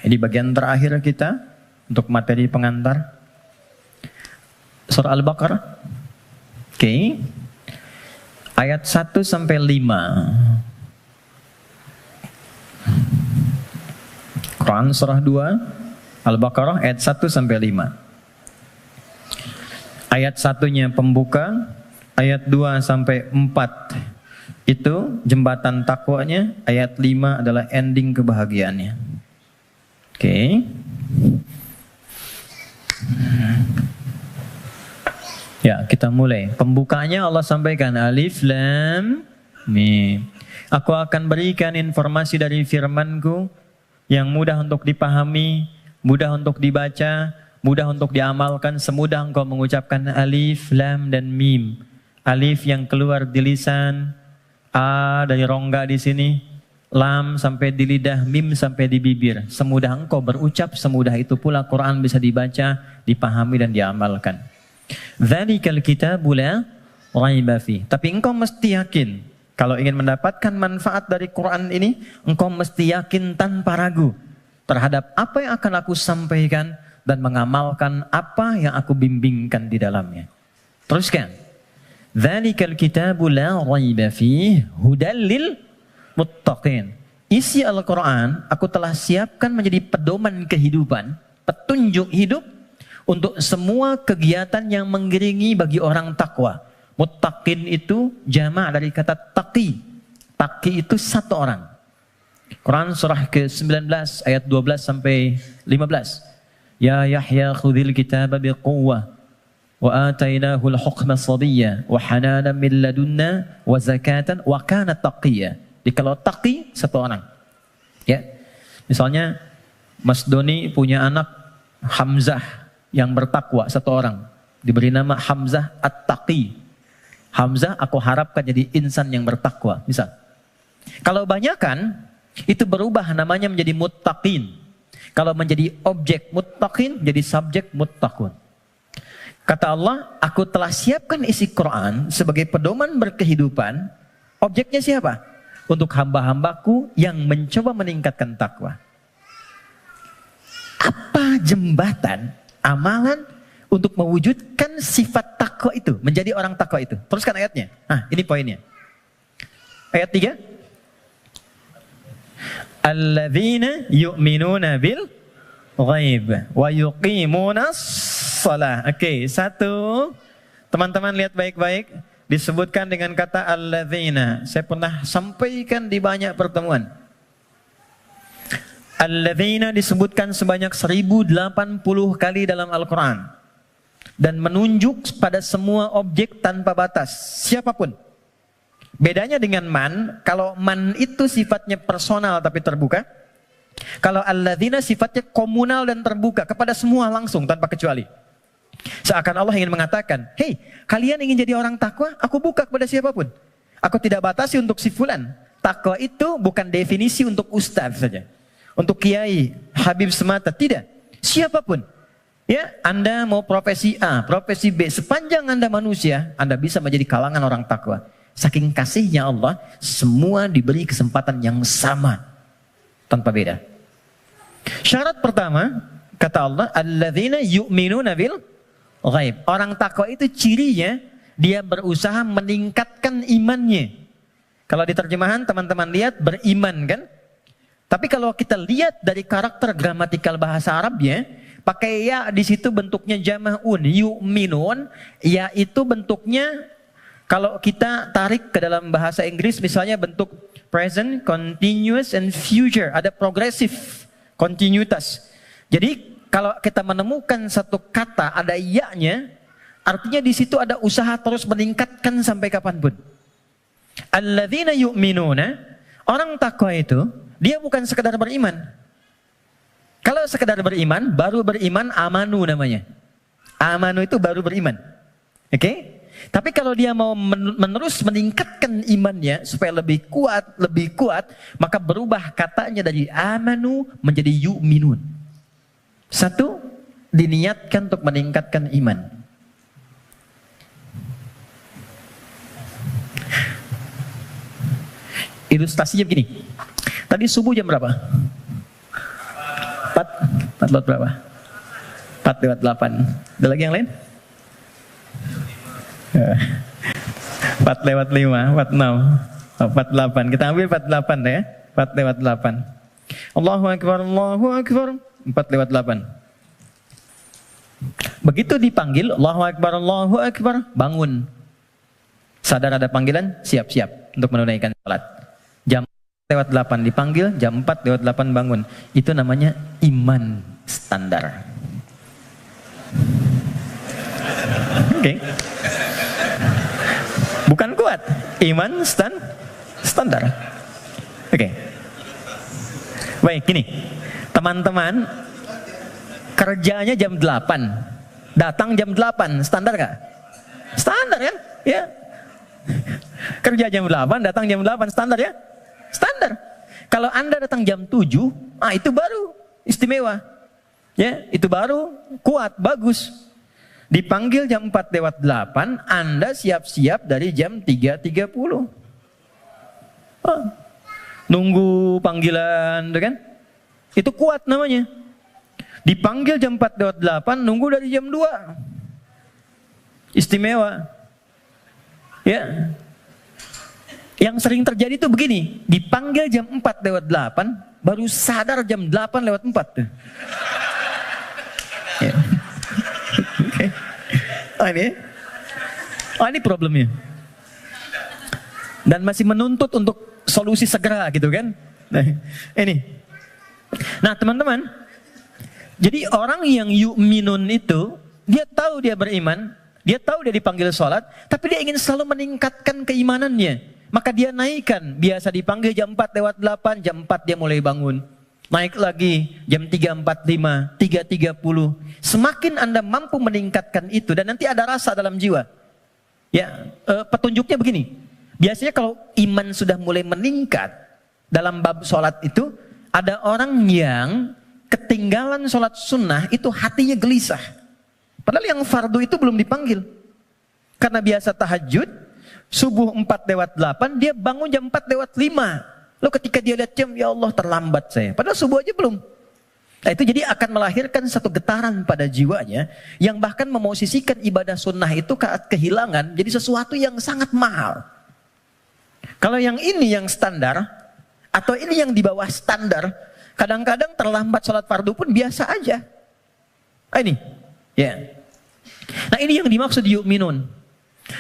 Ini bagian terakhir kita untuk materi pengantar. Surah Al-Baqarah. Oke. Ayat 1 sampai 5. Quran surah 2 Al-Baqarah ayat 1 sampai 5. Ayat 1-nya pembuka, ayat 2 sampai 4 itu jembatan takwanya, ayat 5 adalah ending kebahagiaannya. Oke. Ya, kita mulai. Pembukanya Allah sampaikan Alif Lam Mim. Aku akan berikan informasi dari firman-Ku yang mudah untuk dipahami, mudah untuk dibaca, mudah untuk diamalkan, semudah engkau mengucapkan Alif, Lam, dan Mim. Alif yang keluar di lisan, A dari rongga di sini, Lam sampai di lidah, Mim sampai di bibir. Semudah engkau berucap, semudah itu pula Quran bisa dibaca, dipahami, dan diamalkan. Dzalikal kitabu la raiba fi. Tapi engkau mesti yakin, kalau ingin mendapatkan manfaat dari Quran ini, engkau mesti yakin tanpa ragu terhadap apa yang akan aku sampaikan dan mengamalkan apa yang aku bimbingkan di dalamnya. Teruskan. Dzalikal kitabu la raiba fihi hudal lil muttaqin. Isi Al-Quran aku telah siapkan menjadi pedoman kehidupan, petunjuk hidup untuk semua kegiatan yang mengiringi bagi orang takwa. Muttaqin itu jamak dari kata taqi. Taqi itu satu orang. Quran surah ke-19 ayat 12 sampai 15. Ya Yahya khudhil kitaba biquwwah wa atainahu al-hukma sabiyya wa hananan min ladunna wa zakatan wa kana taqiyya. Jadi kalau taqi satu orang. Ya. Misalnya Mas Doni punya anak Hamzah yang bertakwa satu orang. Diberi nama Hamzah At-Taqi. Hamzah aku harapkan jadi insan yang bertakwa. Misal. Kalau banyakan itu berubah namanya menjadi muttaqin. Kalau menjadi objek muttaqin jadi subjek muttaqun. Kata Allah, aku telah siapkan isi Quran sebagai pedoman berkehidupan. Objeknya siapa? Untuk hamba-hambaku yang mencoba meningkatkan takwa. Apa jembatan amalan untuk mewujudkan sifat takwa itu, menjadi orang takwa itu? Teruskan ayatnya. Ini poinnya. Ayat 3. Alladzina yu'minuna bil ghaib wa yuqimuna shalah. Oke, satu. Teman-teman lihat baik-baik. Disebutkan dengan kata alladzina. Saya pernah sampaikan di banyak pertemuan. Alladzina disebutkan sebanyak 1080 kali dalam Al-Quran. Dan menunjuk pada semua objek tanpa batas. Siapapun. Bedanya dengan man, kalau man itu sifatnya personal tapi terbuka. Kalau alladzina sifatnya komunal dan terbuka kepada semua langsung tanpa kecuali. Seakan Allah ingin mengatakan, hei kalian ingin jadi orang takwa, aku buka kepada siapapun. Aku tidak batasi untuk si fulan. Takwa itu bukan definisi untuk ustaz saja. Untuk kiai, habib semata, tidak. Siapapun. Ya, Anda mau profesi A, profesi B, sepanjang Anda manusia, Anda bisa menjadi kalangan orang takwa. Saking kasihnya Allah, semua diberi kesempatan yang sama. Tanpa beda. Syarat pertama, kata Allah, alladzina yu'minuna bil ghaib. Orang takwa itu cirinya, dia berusaha meningkatkan imannya. Kalau di terjemahan teman-teman lihat beriman kan? Tapi kalau kita lihat dari karakter gramatikal bahasa Arabnya, pakai ya di situ bentuknya jama'un, yu'minun, ya itu bentuknya kalau kita tarik ke dalam bahasa Inggris misalnya bentuk present, continuous, and future. Ada progresif, kontinuitas. Jadi kalau kita menemukan satu kata ada ya-nya, artinya di situ ada usaha terus meningkatkan sampai kapanpun. Alladzina yu'minuna, orang takwa itu, dia bukan sekedar beriman. Kalau sekedar beriman, baru beriman amanu namanya. Amanu itu baru beriman. Oke? Tapi kalau dia mau menerus meningkatkan imannya supaya lebih kuat, maka berubah katanya dari amanu menjadi yu'minun. Satu, diniatkan untuk meningkatkan iman. Ilustrasinya begini. Tadi subuh jam berapa? 4 lewat berapa? 4 lewat 8. Ada lagi yang lain? 4 lewat 5, 46, 48. Kita ambil 48 ya. 4 lewat 8. Allahu Akbar, Allahu Akbar. 4 lewat 8. Begitu dipanggil, Allahu Akbar, Allahu Akbar, bangun. Sadar ada panggilan, siap-siap untuk menunaikan salat. Jam 4 lewat 8 dipanggil, jam 4 lewat 8 bangun. Itu namanya iman standar. Oke. Bukan kuat, iman standar. Oke. Baik, gini. Teman-teman, kerjanya jam 8. Datang jam 8, standar gak? Standar kan? Ya. Kerja jam 8, datang jam 8, standar ya? Standar. Kalau Anda datang jam 7, itu baru istimewa. Ya, itu baru kuat, bagus. Dipanggil jam 4 lewat 8, Anda siap-siap dari jam 3.30. Nunggu panggilan, kan? Itu kuat namanya. Dipanggil jam 4 lewat 8, nunggu dari jam 2. Istimewa. Ya. Yang sering terjadi itu begini, dipanggil jam 4 lewat 8, baru sadar jam 8 lewat 4. Ya. Okay. Ini problemnya. Dan masih menuntut untuk solusi segera gitu kan. Nah, ini. Nah teman-teman, jadi orang yang yu'minun itu, dia tahu dia beriman, dia tahu dia dipanggil sholat, tapi dia ingin selalu meningkatkan keimanannya. Maka dia naikkan, biasa dipanggil jam 4 lewat 8, jam 4 dia mulai bangun. Naik lagi jam 3.45, 3.30. Semakin Anda mampu meningkatkan itu dan nanti ada rasa dalam jiwa. Ya, petunjuknya begini. Biasanya kalau iman sudah mulai meningkat dalam bab sholat itu, ada orang yang ketinggalan sholat sunnah itu hatinya gelisah. Padahal yang fardu itu belum dipanggil. Karena biasa tahajud, subuh 4 lewat 8, dia bangun jam 4 lewat 5. Lalu ketika dia lihat jam, ya Allah terlambat saya. Padahal subuh aja belum. Nah itu jadi akan melahirkan satu getaran pada jiwanya, yang bahkan memosisikan ibadah sunnah itu kehilangan, jadi sesuatu yang sangat mahal. Kalau yang ini yang standar, atau ini yang di bawah standar, kadang-kadang terlambat sholat fardu pun biasa aja. Ini, ya. Nah ini yang dimaksud yu'minun.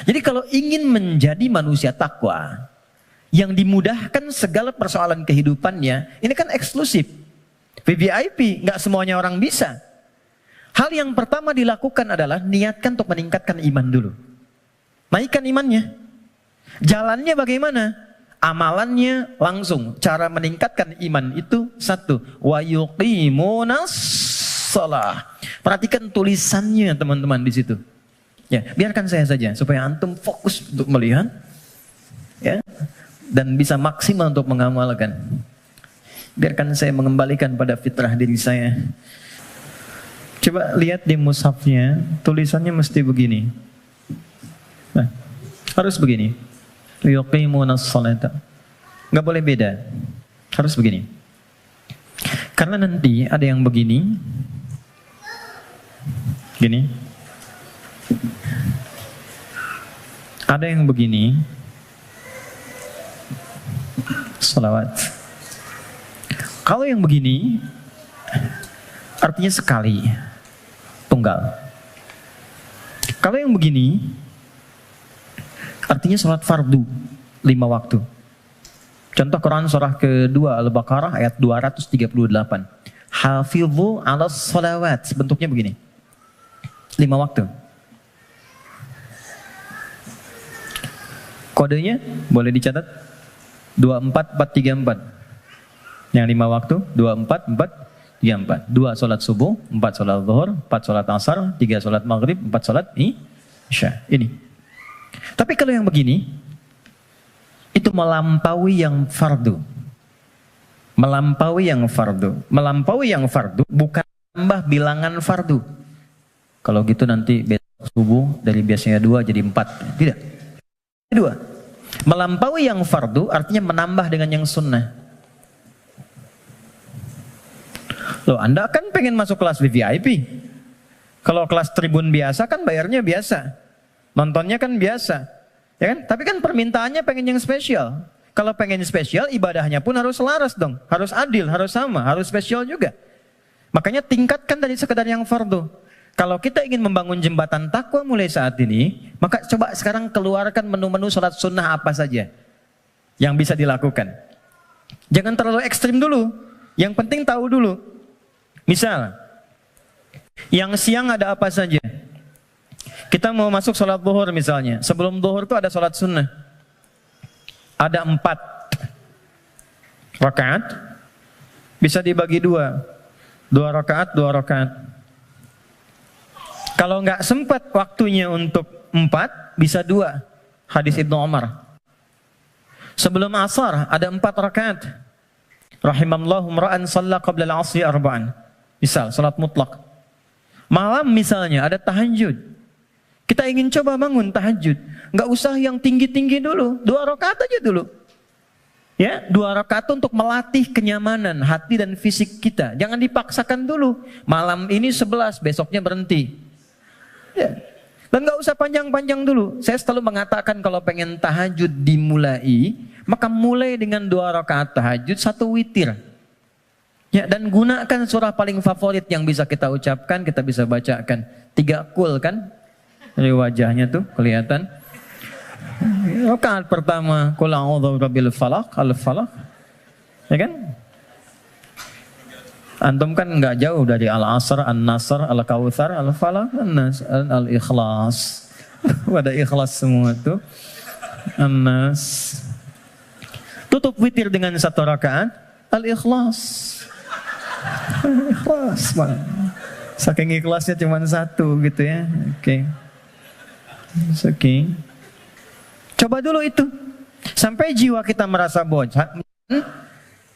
Jadi kalau ingin menjadi manusia takwa, yang dimudahkan segala persoalan kehidupannya, ini kan eksklusif. VVIP, nggak semuanya orang bisa. Hal yang pertama dilakukan adalah niatkan untuk meningkatkan iman dulu. Naikkan imannya. Jalannya bagaimana? Amalannya langsung. Cara meningkatkan iman itu satu, wa yuqimunas shalah. Perhatikan tulisannya teman-teman di situ. Ya, biarkan saya saja supaya antum fokus untuk melihat, ya, dan bisa maksimal untuk mengamalkan. Biarkan saya mengembalikan pada fitrah diri saya. Coba lihat di mushafnya, tulisannya mesti begini. Nah, harus begini. Yuqimunas sholata. Nggak boleh beda. Harus begini. Karena nanti ada yang begini. Gini. Ada yang begini. Salawat. Kalau yang begini artinya sekali, tunggal. Kalau yang begini artinya sholat fardu 5 waktu. Contoh Quran surah kedua Al-Baqarah ayat 238. Hafidhu 'alas shalawat. Bentuknya begini. 5 waktu. Kodenya boleh dicatat 24434. Yang 5 waktu 24434. 2 sholat subuh, 4 sholat zuhur, 4 sholat asar, 3 sholat maghrib, 4 sholat isya. Ini. Tapi kalau yang begini, itu melampaui yang fardu. Melampaui yang fardu. Melampaui yang fardu bukan tambah bilangan fardu. Kalau gitu nanti besok subuh dari biasanya 2 jadi 4. Tidak. 2. Melampaui yang fardu artinya menambah dengan yang sunnah. Loh, Anda kan pengen masuk kelas VIP. Kalau kelas tribun biasa kan bayarnya biasa. Nontonnya kan biasa. Ya kan? Tapi kan permintaannya pengen yang spesial. Kalau pengen spesial, ibadahnya pun harus selaras dong. Harus adil, harus sama, harus spesial juga. Makanya tingkatkan dari sekedar yang fardu. Kalau kita ingin membangun jembatan takwa mulai saat ini, maka coba sekarang keluarkan menu-menu sholat sunnah apa saja yang bisa dilakukan. Jangan terlalu ekstrim dulu. Yang penting tahu dulu. Misal, yang siang ada apa saja? Kita mau masuk sholat zuhur misalnya. Sebelum zuhur itu ada sholat sunnah. Ada 4 rakaat. Bisa dibagi 2 rakaat, 2 rakaat. Kalau nggak sempat waktunya untuk 4, bisa 2. Hadis Ibnu Umar. Sebelum asar ada 4 rakaat. Rahimallahu imra'an shalla qabla al-'asri arba'an. Misal salat mutlak. Malam misalnya ada tahajud. Kita ingin coba bangun tahajud. Nggak usah yang tinggi-tinggi dulu. 2 rakaat aja dulu. Ya, 2 rakaat untuk melatih kenyamanan hati dan fisik kita. Jangan dipaksakan dulu. Malam ini 11, besoknya berhenti. Ya. Dan nggak usah panjang-panjang dulu. Saya selalu mengatakan kalau pengen tahajud dimulai, maka mulai dengan 2 rakaat tahajud, 1 witir. Ya, dan gunakan surah paling favorit yang bisa kita ucapkan, kita bisa bacakan. 3 kul kan? Dari wajahnya tuh kelihatan. Rakaat pertama, qul a'udzu birabbil falaq, al-falaq. Ya kan? Antum kan nggak jauh dari Al-Asr, An-Nasr, Al-Kautsar, Al-Falaq, An-Nas, Al-Ikhlas. Pada ikhlas semua tuh. An-Nas. Tutup witir dengan 1 rakaat, Al-Ikhlas. Ikhlas, man. Saking ikhlasnya cuma 1 gitu ya. Oke. Saking. Coba dulu itu. Sampai jiwa kita merasa bosan,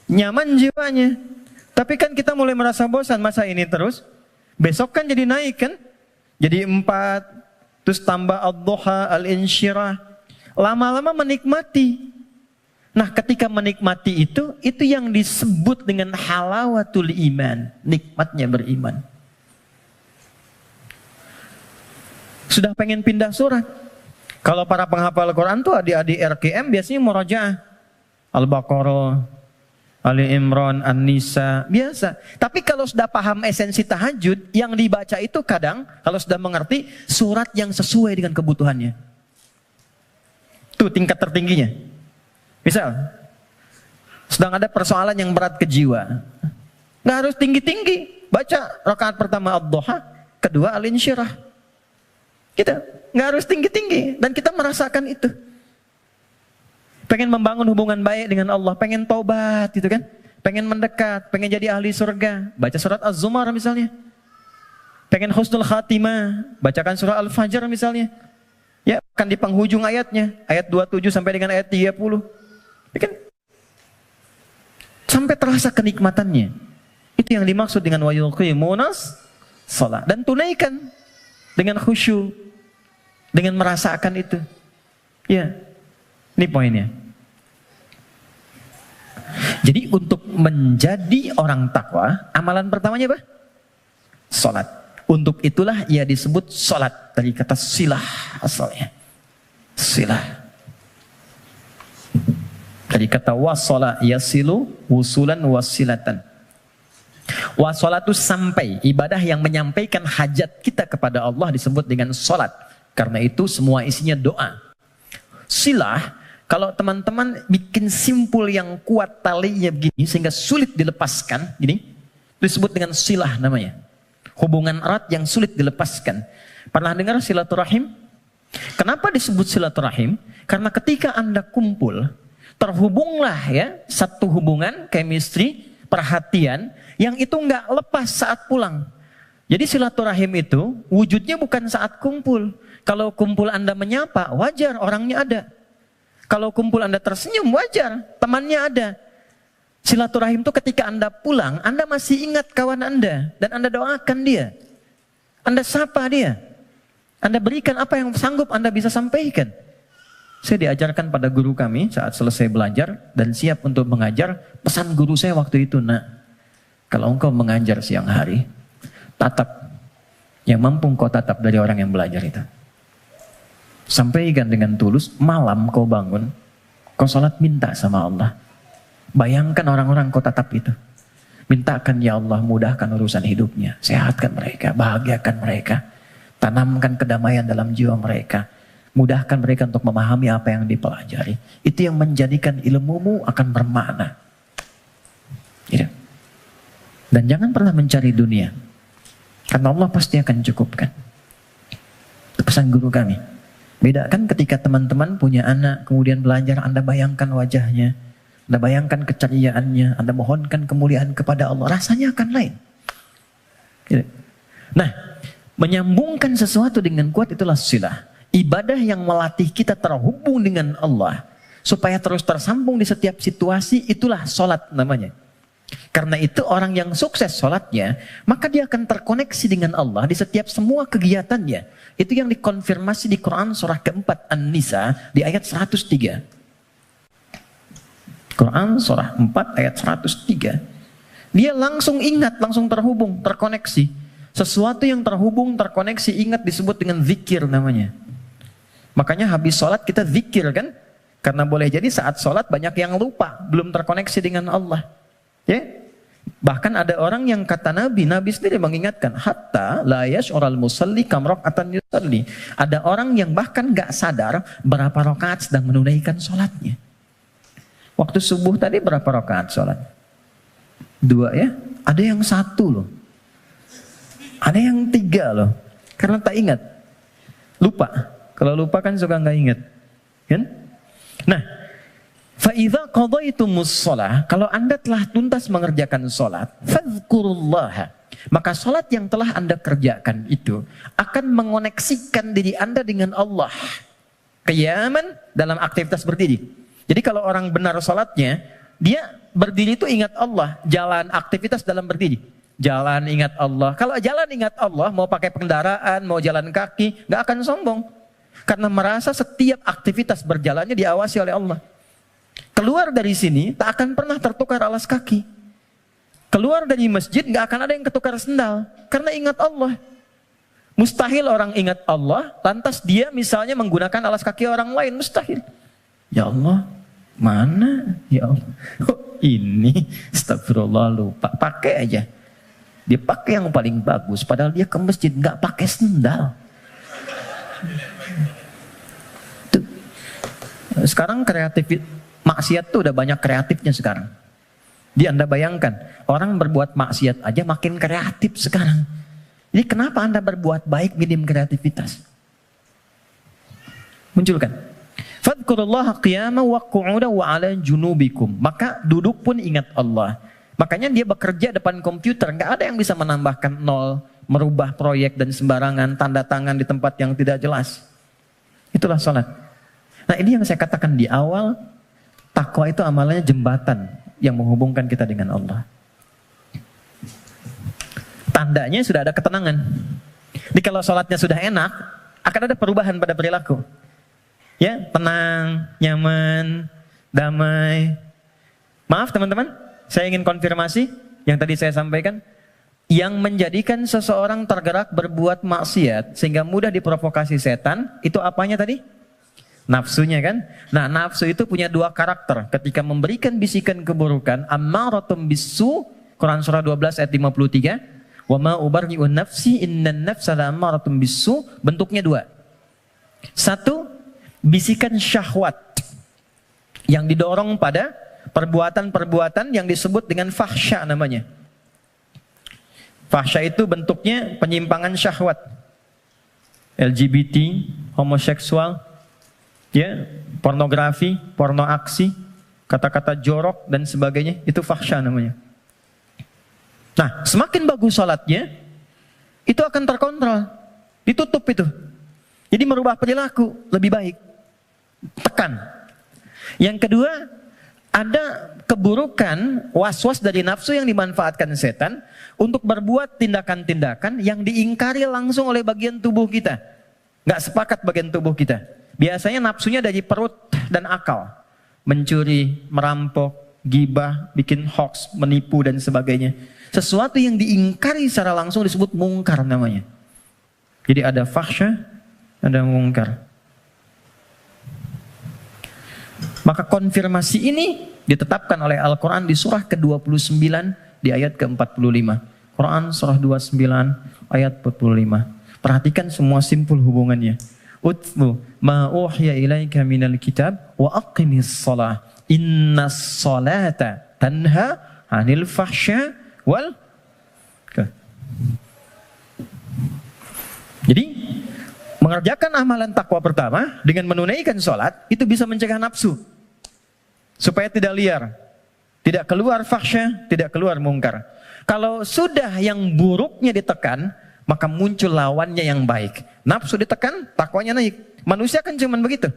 nyaman jiwanya. Tapi kan kita mulai merasa bosan, masa ini terus? Besok kan jadi naik kan? Jadi 4, terus tambah ad-duha, al-insyirah. Lama-lama menikmati. Nah, ketika menikmati itu yang disebut dengan halawatul iman, nikmatnya beriman. Sudah pengen pindah surat. Kalau para penghafal Quran tuh adik-adik RKM biasanya murajaah. Al-Baqarah, Ali Imran, An-Nisa, biasa. Tapi kalau sudah paham esensi tahajud, yang dibaca itu kadang, kalau sudah mengerti, surat yang sesuai dengan kebutuhannya. Itu tingkat tertingginya. Misal, sedang ada persoalan yang berat ke jiwa. Nggak harus tinggi-tinggi. Baca rakaat pertama ad-duha, kedua al-insyirah. Kita nggak harus tinggi-tinggi. Dan kita merasakan itu. Pengen membangun hubungan baik dengan Allah, pengen taubat gitu kan, pengen mendekat, pengen jadi ahli surga, baca surat Az-Zumar misalnya. Pengen husnul khatimah, bacakan surah Al-Fajr misalnya. Ya, akan di penghujung ayatnya, ayat 27 sampai dengan ayat 30. Ya kan? Sampai terasa kenikmatannya. Itu yang dimaksud dengan wa yuqimunas shalah. Dan tunaikan dengan khusyuk, dengan merasakan itu. Ya. Ini poinnya. Jadi untuk menjadi orang takwa, amalan pertamanya apa? Salat. Untuk itulah ia disebut salat, dari kata silah asalnya. Silah. Dari kata wasala yasilu wusulan wasilatan. Wasalat itu sampai, ibadah yang menyampaikan hajat kita kepada Allah disebut dengan salat. Karena itu semua isinya doa. Silah, kalau teman-teman bikin simpul yang kuat talinya begini sehingga sulit dilepaskan, gini, disebut dengan silah namanya. Hubungan erat yang sulit dilepaskan. Pernah dengar silaturahim? Kenapa disebut silaturahim? Karena ketika Anda kumpul, terhubunglah ya satu hubungan, chemistry, perhatian yang itu nggak lepas saat pulang. Jadi silaturahim itu wujudnya bukan saat kumpul. Kalau kumpul Anda menyapa, wajar orangnya ada. Kalau kumpul Anda tersenyum, wajar temannya ada. Silaturahim itu ketika Anda pulang, Anda masih ingat kawan Anda dan Anda doakan dia. Anda sapa dia. Anda berikan apa yang sanggup Anda bisa sampaikan. Saya diajarkan pada guru kami saat selesai belajar dan siap untuk mengajar. Pesan guru saya waktu itu, nak, kalau engkau mengajar siang hari, tatap yang mampu kau tatap dari orang yang belajar itu. Sampaikan dengan tulus, malam kau bangun, kau sholat minta sama Allah. Bayangkan orang-orang kau tatap itu. Mintakan, ya Allah, mudahkan urusan hidupnya, sehatkan mereka, bahagiakan mereka, tanamkan kedamaian dalam jiwa mereka. Mudahkan mereka untuk memahami apa yang dipelajari. Itu yang menjadikan ilmumu akan bermakna. Gitu. Dan jangan pernah mencari dunia. Karena Allah pasti akan cukupkan. Itu pesan guru kami. Bedakan ketika teman-teman punya anak, kemudian belajar, Anda bayangkan wajahnya. Anda bayangkan keceriaannya. Anda mohonkan kemuliaan kepada Allah. Rasanya akan lain. Gitu. Nah, menyambungkan sesuatu dengan kuat itulah silah. Ibadah yang melatih kita terhubung dengan Allah supaya terus tersambung di setiap situasi, itulah sholat namanya. Karena itu orang yang sukses sholatnya, maka dia akan terkoneksi dengan Allah di setiap semua kegiatannya. Itu yang dikonfirmasi di Quran surah keempat An-Nisa di ayat 103. Quran surah 4 ayat 103. Dia langsung ingat, langsung terhubung, terkoneksi. Sesuatu yang terhubung, terkoneksi, ingat disebut dengan zikir namanya. Makanya habis sholat kita zikir kan? Karena boleh jadi saat sholat banyak yang lupa, belum terkoneksi dengan Allah. Ya? Bahkan ada orang yang kata Nabi sendiri mengingatkan, hatta la yash'ural musalli kam raka'atan yusalli. Ada orang yang bahkan gak sadar berapa rakaat sedang menunaikan sholatnya. Waktu subuh tadi berapa rakaat sholat? 2 ya? Ada yang 1 loh. Ada yang 3 loh. Karena tak ingat. Lupa. Kalau lupa kan suka nggak ingat, kan? Nah, فَإِذَا قَضَيْتُمُ الصَّلَاةَ, kalau Anda telah tuntas mengerjakan sholat, فَاذْكُرُوا, maka sholat yang telah Anda kerjakan itu akan mengoneksikan diri Anda dengan Allah. Qiyaman, dalam aktivitas berdiri. Jadi kalau orang benar sholatnya, dia berdiri itu ingat Allah, jalan aktivitas dalam berdiri. Jalan ingat Allah. Kalau jalan ingat Allah, mau pakai kendaraan, mau jalan kaki, nggak akan sombong. Karena merasa setiap aktivitas berjalannya diawasi oleh Allah. Keluar dari sini tak akan pernah tertukar alas kaki. Keluar dari masjid nggak akan ada yang ketukar sendal. Karena ingat Allah. Mustahil orang ingat Allah, lantas dia misalnya menggunakan alas kaki orang lain. Mustahil. Ya Allah, mana? Ya Allah. Oh, ini, astagfirullah, lupa. Pakai aja. Dia pakai yang paling bagus, padahal dia ke masjid nggak pakai sendal. Sekarang kreatif, maksiat tuh udah banyak kreatifnya sekarang. Anda bayangkan, orang berbuat maksiat aja makin kreatif sekarang. Jadi kenapa Anda berbuat baik minim kreativitas? Munculkan. Fadhkurullaha qiyaman wa qu'udan wa 'ala junubikum. Maka duduk pun ingat Allah. Makanya dia bekerja depan komputer, nggak ada yang bisa menambahkan nol, merubah proyek dan sembarangan, tanda tangan di tempat yang tidak jelas. Itulah sholat. Nah, ini yang saya katakan di awal, takwa itu amalannya jembatan yang menghubungkan kita dengan Allah. Tandanya sudah ada ketenangan. Jadi kalau sholatnya sudah enak, akan ada perubahan pada perilaku. Ya, tenang, nyaman, damai. Maaf teman-teman, saya ingin konfirmasi yang tadi saya sampaikan. Yang menjadikan seseorang tergerak berbuat maksiat sehingga mudah diprovokasi setan, itu apanya tadi? Nafsunya kan? Nah, nafsu itu punya 2 karakter. Ketika memberikan bisikan keburukan, ammaratum bisu, Quran surah 12 ayat 53, wa ma ubarri'un nafsi innan nafsa la'ammaratum bisu, bentuknya 2. 1, bisikan syahwat yang didorong pada perbuatan-perbuatan yang disebut dengan fahsya namanya. Fahsya itu bentuknya penyimpangan syahwat. LGBT, homoseksual, ya, pornografi, porno aksi, kata-kata jorok dan sebagainya, itu fahsya namanya. Nah, semakin bagus sholatnya, itu akan terkontrol, ditutup itu. Jadi merubah perilaku lebih baik. Tekan. Yang kedua, ada keburukan, was-was dari nafsu yang dimanfaatkan setan untuk berbuat tindakan-tindakan yang diingkari langsung oleh bagian tubuh kita. Nggak sepakat bagian tubuh kita. Biasanya nafsunya dari perut dan akal. Mencuri, merampok, gibah, bikin hoax, menipu dan sebagainya. Sesuatu yang diingkari secara langsung disebut mungkar namanya. Jadi ada fahsya, ada mungkar. Maka konfirmasi ini ditetapkan oleh Al-Quran di surah ke-29 di ayat ke-45. Quran surah 29 ayat 45. Perhatikan semua simpul hubungannya. Utlu ma uhiya ilaika minal kitab wa aqimis shalah. Innas salata tanha 'anil fahsya wal. Jadi mengerjakan amalan takwa pertama dengan menunaikan sholat itu bisa mencegah nafsu supaya tidak liar, tidak keluar fahsya, tidak keluar mungkar. Kalau sudah yang buruknya ditekan, maka muncul lawannya yang baik. Nafsu ditekan, takwanya naik. Manusia kan cuman begitu.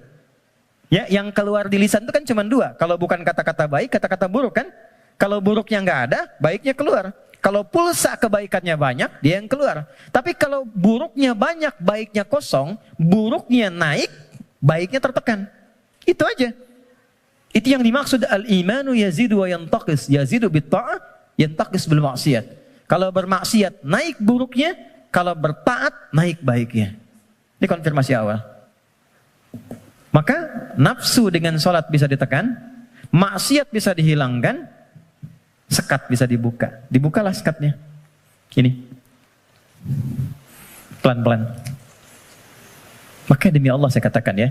Ya, yang keluar di lisan itu kan cuman dua. Kalau bukan kata-kata baik, kata-kata buruk kan. Kalau buruknya nggak ada, baiknya keluar. Kalau pulsa kebaikannya banyak, dia yang keluar. Tapi kalau buruknya banyak, baiknya kosong, buruknya naik, baiknya tertekan. Itu aja. Itu yang dimaksud al-imanu yazidu wa yantaqis. Yazidu bitta'ah, yantaqis bil maksiat. Kalau bermaksiat, naik buruknya. Kalau bertaat, naik baiknya. Ini konfirmasi awal. Maka nafsu dengan sholat bisa ditekan, maksiat bisa dihilangkan, sekat bisa dibuka. Dibukalah sekatnya. Ini. Pelan-pelan. Maka demi Allah saya katakan ya,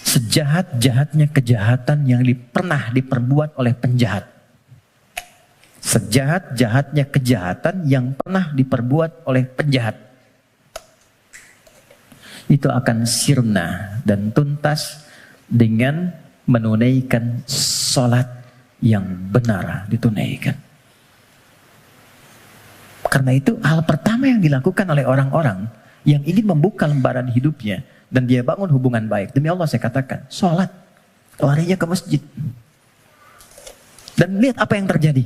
sejahat-jahatnya kejahatan yang pernah diperbuat oleh penjahat. Sejahat-jahatnya kejahatan yang pernah diperbuat oleh penjahat. Itu akan sirna dan tuntas dengan menunaikan sholat yang benar ditunaikan. Karena itu hal pertama yang dilakukan oleh orang-orang yang ingin membuka lembaran hidupnya dan dia bangun hubungan baik. Demi Allah saya katakan, sholat. Larinya ke masjid. Dan lihat apa yang terjadi.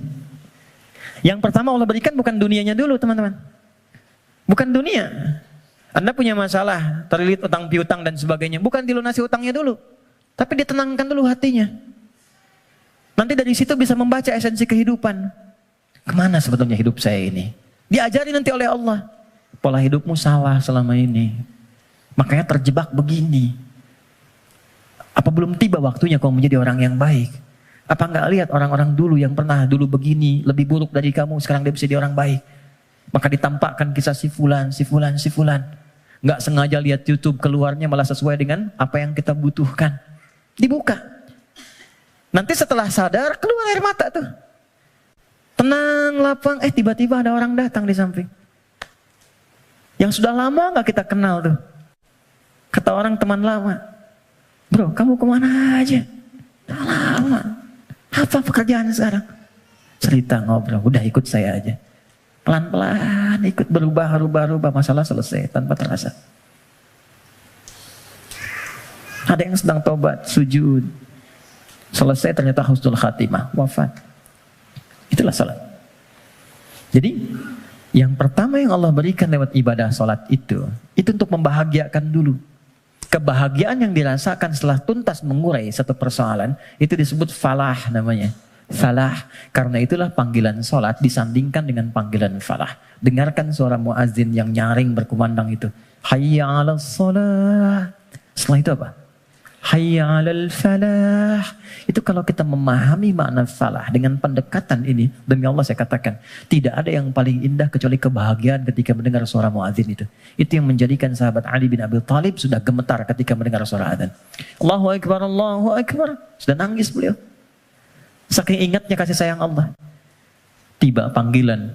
Yang pertama Allah berikan bukan dunianya dulu teman-teman. Bukan dunia. Anda punya masalah, terlilit utang piutang dan sebagainya. Bukan dilunasi utangnya dulu. Tapi ditenangkan dulu hatinya. Nanti dari situ bisa membaca esensi kehidupan. Kemana sebetulnya hidup saya ini? Diajari nanti oleh Allah. Pola hidupmu salah selama ini. Makanya terjebak begini. Apa belum tiba waktunya kau menjadi orang yang baik? Apa enggak lihat orang-orang dulu yang pernah dulu begini, lebih buruk dari kamu, sekarang dia bisa jadi orang baik. Maka ditampakkan kisah si fulan, si fulan, si fulan. Enggak sengaja lihat YouTube keluarnya malah sesuai dengan apa yang kita butuhkan. Dibuka. Nanti setelah sadar keluar air mata tuh. Tenang, lapang, tiba-tiba ada orang datang di samping. Yang sudah lama enggak kita kenal tuh. Kata orang teman lama, bro kamu kemana aja? Lama. Apa pekerjaan sekarang? Cerita ngobrol, udah ikut saya aja. Pelan-pelan ikut berubah, masalah selesai tanpa terasa. Ada yang sedang tobat, sujud. Selesai ternyata husnul khatimah, wafat. Itulah salat. Jadi yang pertama yang Allah berikan lewat ibadah salat itu untuk membahagiakan dulu. Kebahagiaan yang dirasakan setelah tuntas mengurai satu persoalan, itu disebut falah namanya. Falah, karena itulah panggilan sholat disandingkan dengan panggilan falah. Dengarkan suara muazzin yang nyaring berkumandang itu. Hayya 'alas shalah. Setelah itu apa? Hayya 'alal falah. Itu kalau kita memahami makna falah dengan pendekatan ini, demi Allah saya katakan, tidak ada yang paling indah kecuali kebahagiaan ketika mendengar suara muazzin itu. Itu yang menjadikan sahabat Ali bin Abi Thalib sudah gemetar ketika mendengar suara adzan. Allahu Akbar, Allahu Akbar. Sudah nangis beliau. Saking ingatnya kasih sayang Allah. Tiba panggilan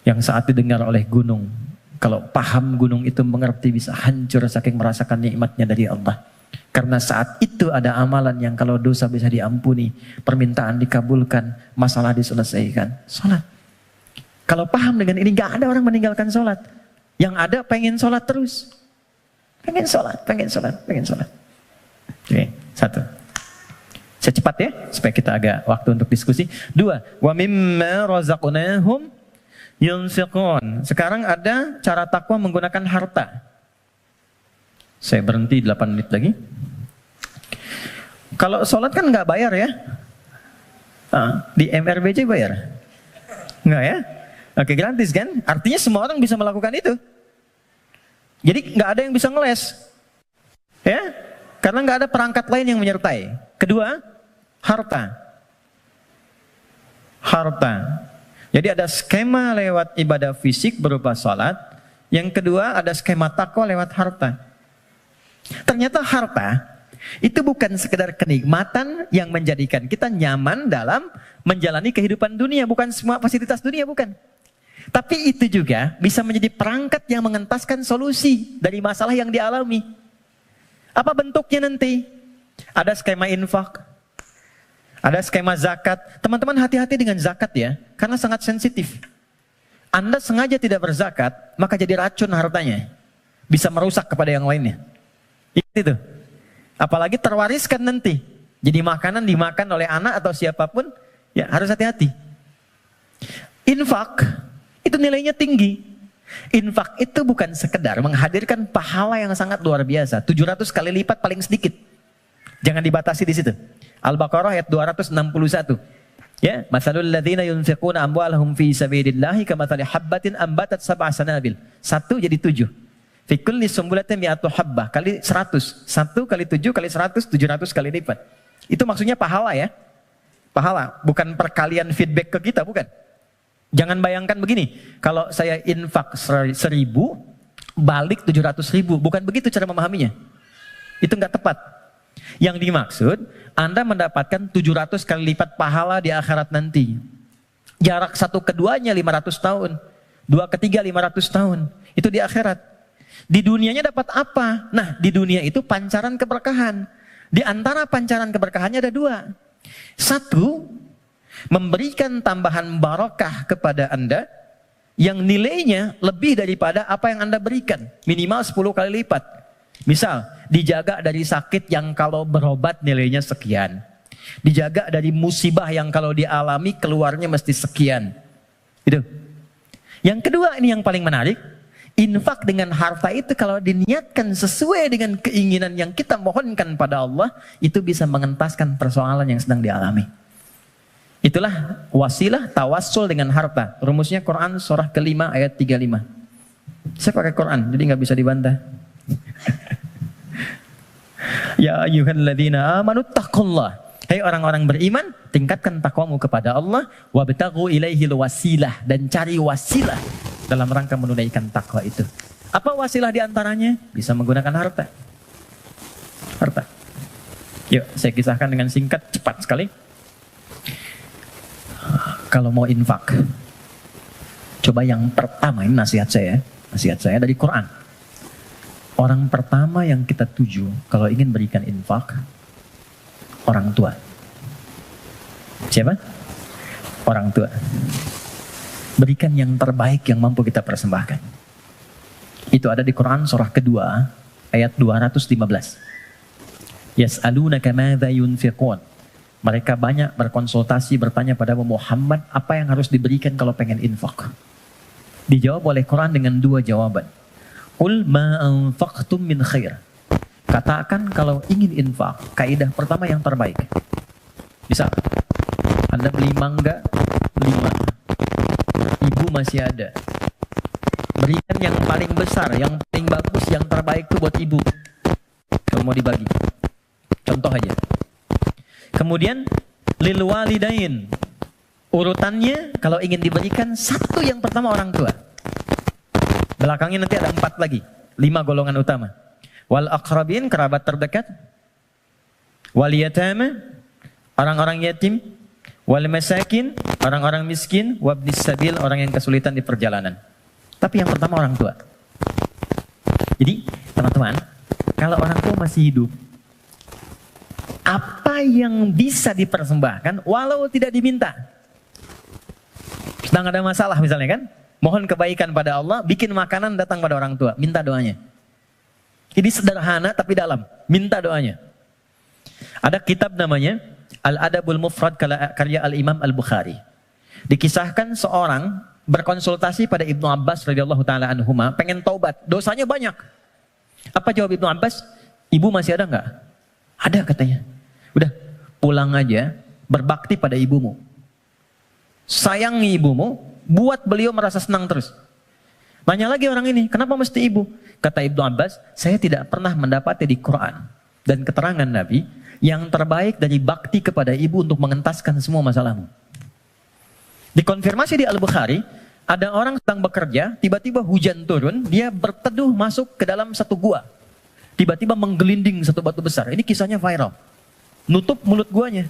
yang saat didengar oleh gunung. Kalau paham gunung itu mengerti bisa hancur saking merasakan nikmatnya dari Allah. Karena saat itu ada amalan yang kalau dosa bisa diampuni, permintaan dikabulkan, masalah diselesaikan. Sholat. Kalau paham dengan ini, gak ada orang meninggalkan sholat. Yang ada pengen sholat terus. Pengen sholat, pengen sholat, pengen sholat. Oke, satu. Saya cepat ya, supaya kita agak waktu untuk diskusi. Dua, wa mimma razaqnahum yunfiqun. Sekarang ada cara takwa menggunakan harta. Saya berhenti 8 menit lagi. Kalau sholat kan nggak bayar ya. Di MRBJ bayar? Nggak ya? Oke, gratis kan? Artinya semua orang bisa melakukan itu. Jadi nggak ada yang bisa ngeles. Ya? Karena nggak ada perangkat lain yang menyertai. Kedua, harta. Harta. Jadi ada skema lewat ibadah fisik berupa sholat. Yang kedua ada skema takwa lewat harta. Ternyata harta itu bukan sekedar kenikmatan yang menjadikan kita nyaman dalam menjalani kehidupan dunia. Bukan semua fasilitas dunia, bukan. Tapi itu juga bisa menjadi perangkat yang mengentaskan solusi dari masalah yang dialami. Apa bentuknya nanti? Ada skema infak, ada skema zakat. Teman-teman hati-hati dengan zakat ya, karena sangat sensitif. Anda sengaja tidak berzakat, maka jadi racun hartanya. Bisa merusak kepada yang lainnya. Itu. Apalagi terwariskan nanti. Jadi makanan dimakan oleh anak atau siapapun, ya harus hati-hati. Infak, itu nilainya tinggi. Infak itu bukan sekedar menghadirkan pahala yang sangat luar biasa. 700 kali lipat paling sedikit. Jangan dibatasi di situ. Al-Baqarah ayat 261. Ya, masalul ladzina yunfiquna amwalahum fi sabilillahi kamathali habbatin ambatat sab'a sanabil. 1 jadi 7. Fi kulli sumbulatin mi'atu habbah kali 100. 1 kali 7 kali 100, 700 kali lipat. Itu maksudnya pahala ya. Pahala, bukan perkalian feedback ke kita, bukan. Jangan bayangkan begini, kalau saya infak 1.000, balik 700.000. Bukan begitu cara memahaminya. Itu nggak tepat. Yang dimaksud, Anda mendapatkan 700 kali lipat pahala di akhirat nanti. Jarak 1 ke 2-nya 500 tahun. 2 ke 3 500 tahun. Itu di akhirat. Di dunianya dapat apa? Nah, di dunia itu pancaran keberkahan. Di antara pancaran keberkahannya ada 2. 1, memberikan tambahan barakah kepada Anda yang nilainya lebih daripada apa yang Anda berikan. Minimal 10 kali lipat. Misal, dijaga dari sakit yang kalau berobat nilainya sekian. Dijaga dari musibah yang kalau dialami keluarnya mesti sekian. Itu. Yang kedua, ini yang paling menarik. Infak dengan harta itu kalau diniatkan sesuai dengan keinginan yang kita mohonkan pada Allah, itu bisa mengentaskan persoalan yang sedang dialami. Itulah wasilah tawassul dengan harta. Rumusnya Quran surah ke-5 ayat 35. Saya pakai Quran, jadi nggak bisa dibantah. Ya ayyuhalladzina amanu taqullah. Hai orang-orang beriman, tingkatkan takwamu kepada Allah, wabtaghu ilaihil wasilah, dan cari wasilah dalam rangka menunaikan takwa itu. Apa wasilah diantaranya? Bisa menggunakan harta. Harta. Yuk, saya kisahkan dengan singkat, cepat sekali. Kalau mau infak, coba yang pertama, ini nasihat saya dari Quran. Orang pertama yang kita tuju kalau ingin berikan infak, orang tua. Siapa? Orang tua. Berikan yang terbaik yang mampu kita persembahkan. Itu ada di Quran surah kedua ayat 215. Yas'alunaka madza yunfiqun. Mereka banyak berkonsultasi bertanya pada Muhammad apa yang harus diberikan kalau pengen infak. Dijawab oleh Quran dengan 2 jawaban. Qul ma anfaqtum min khair. Katakan kalau ingin infak, kaidah pertama yang terbaik. Misal, Anda beli mangga 5. Ibu masih ada. Berikan yang paling besar, yang paling bagus, yang terbaik itu buat ibu. Kalau mau dibagi. Contoh aja. Kemudian lil walidain. Urutannya kalau ingin diberikan 1 yang pertama orang tua. Belakangnya nanti ada 4 lagi. 5 golongan utama. Wal aqrabin, kerabat terdekat. Wal yatama, orang-orang yatim. Wal masakin, orang-orang miskin. Wabnis sabil, orang yang kesulitan di perjalanan. Tapi yang pertama orang tua. Jadi teman-teman, kalau orang tua masih hidup, apa yang bisa dipersembahkan walau tidak diminta. Sedang ada masalah misalnya kan, mohon kebaikan pada Allah, bikin makanan datang pada orang tua, minta doanya. Ini sederhana tapi dalam, minta doanya. Ada kitab namanya Al-Adabul Mufrad karya Al-Imam Al-Bukhari. Dikisahkan seorang berkonsultasi pada Ibnu Abbas radhiyallahu taala anhuma, pengen taubat, dosanya banyak. Apa jawab Ibnu Abbas? Ibu masih ada nggak? Ada katanya. Udah, pulang aja, berbakti pada ibumu. Sayangi ibumu, buat beliau merasa senang terus. Tanya lagi orang ini, kenapa mesti ibu? Kata Ibnu Abbas, saya tidak pernah mendapati di Quran dan keterangan Nabi yang terbaik dari bakti kepada ibu untuk mengentaskan semua masalahmu. Dikonfirmasi di Al-Bukhari, ada orang sedang bekerja, tiba-tiba hujan turun, dia berteduh masuk ke dalam satu gua. Tiba-tiba menggelinding satu batu besar. Ini kisahnya viral. Nutup mulut guanya.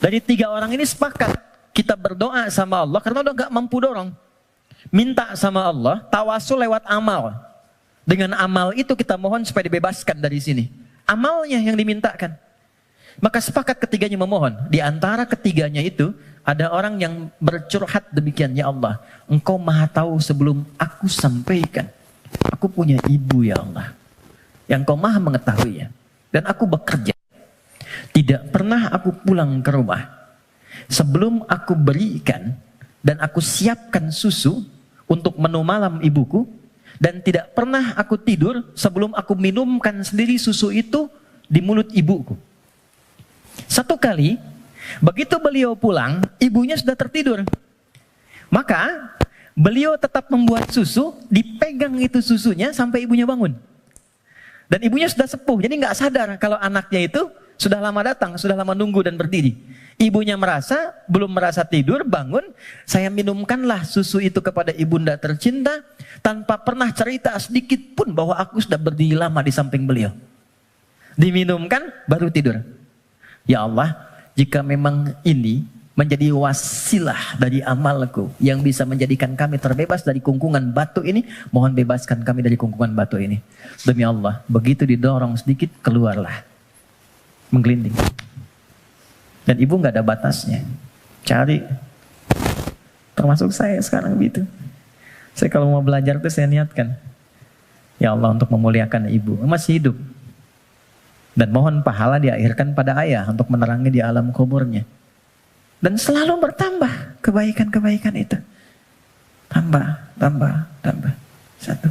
Dari 3 orang ini sepakat, kita berdoa sama Allah karena udah gak mampu dorong. Minta sama Allah, tawasul lewat amal. Dengan amal itu kita mohon supaya dibebaskan dari sini. Amalnya yang dimintakan. Maka sepakat ketiganya memohon. Di antara ketiganya itu, ada orang yang bercurhat demikian, ya Allah, Engkau maha tahu sebelum aku sampaikan. Aku punya ibu ya Allah, yang Engkau maha mengetahuinya. Dan aku bekerja. Tidak pernah aku pulang ke rumah sebelum aku berikan dan aku siapkan susu untuk menu malam ibuku. Dan tidak pernah aku tidur sebelum aku minumkan sendiri susu itu di mulut ibuku. Satu kali, begitu beliau pulang, ibunya sudah tertidur. Maka, beliau tetap membuat susu, dipegang itu susunya sampai ibunya bangun. Dan ibunya sudah sepuh, jadi nggak sadar kalau anaknya itu sudah lama datang, sudah lama nunggu dan berdiri. Ibunya belum merasa tidur, bangun, saya minumkanlah susu itu kepada ibunda tercinta, tanpa pernah cerita sedikit pun bahwa aku sudah berdiri lama di samping beliau. Diminumkan, baru tidur. Ya Allah, jika memang ini menjadi wasilah dari amalku yang bisa menjadikan kami terbebas dari kungkungan batu ini, mohon bebaskan kami dari kungkungan batu ini. Demi Allah, begitu didorong sedikit, keluarlah. Menggelinding. Dan ibu nggak ada batasnya. Cari. Termasuk saya sekarang gitu. Saya kalau mau belajar tuh saya niatkan, ya Allah, untuk memuliakan ibu. Masih hidup. Dan mohon pahala diakhirkan pada ayah untuk menerangi di alam kuburnya. Dan selalu bertambah kebaikan-kebaikan itu. Tambah. Satu.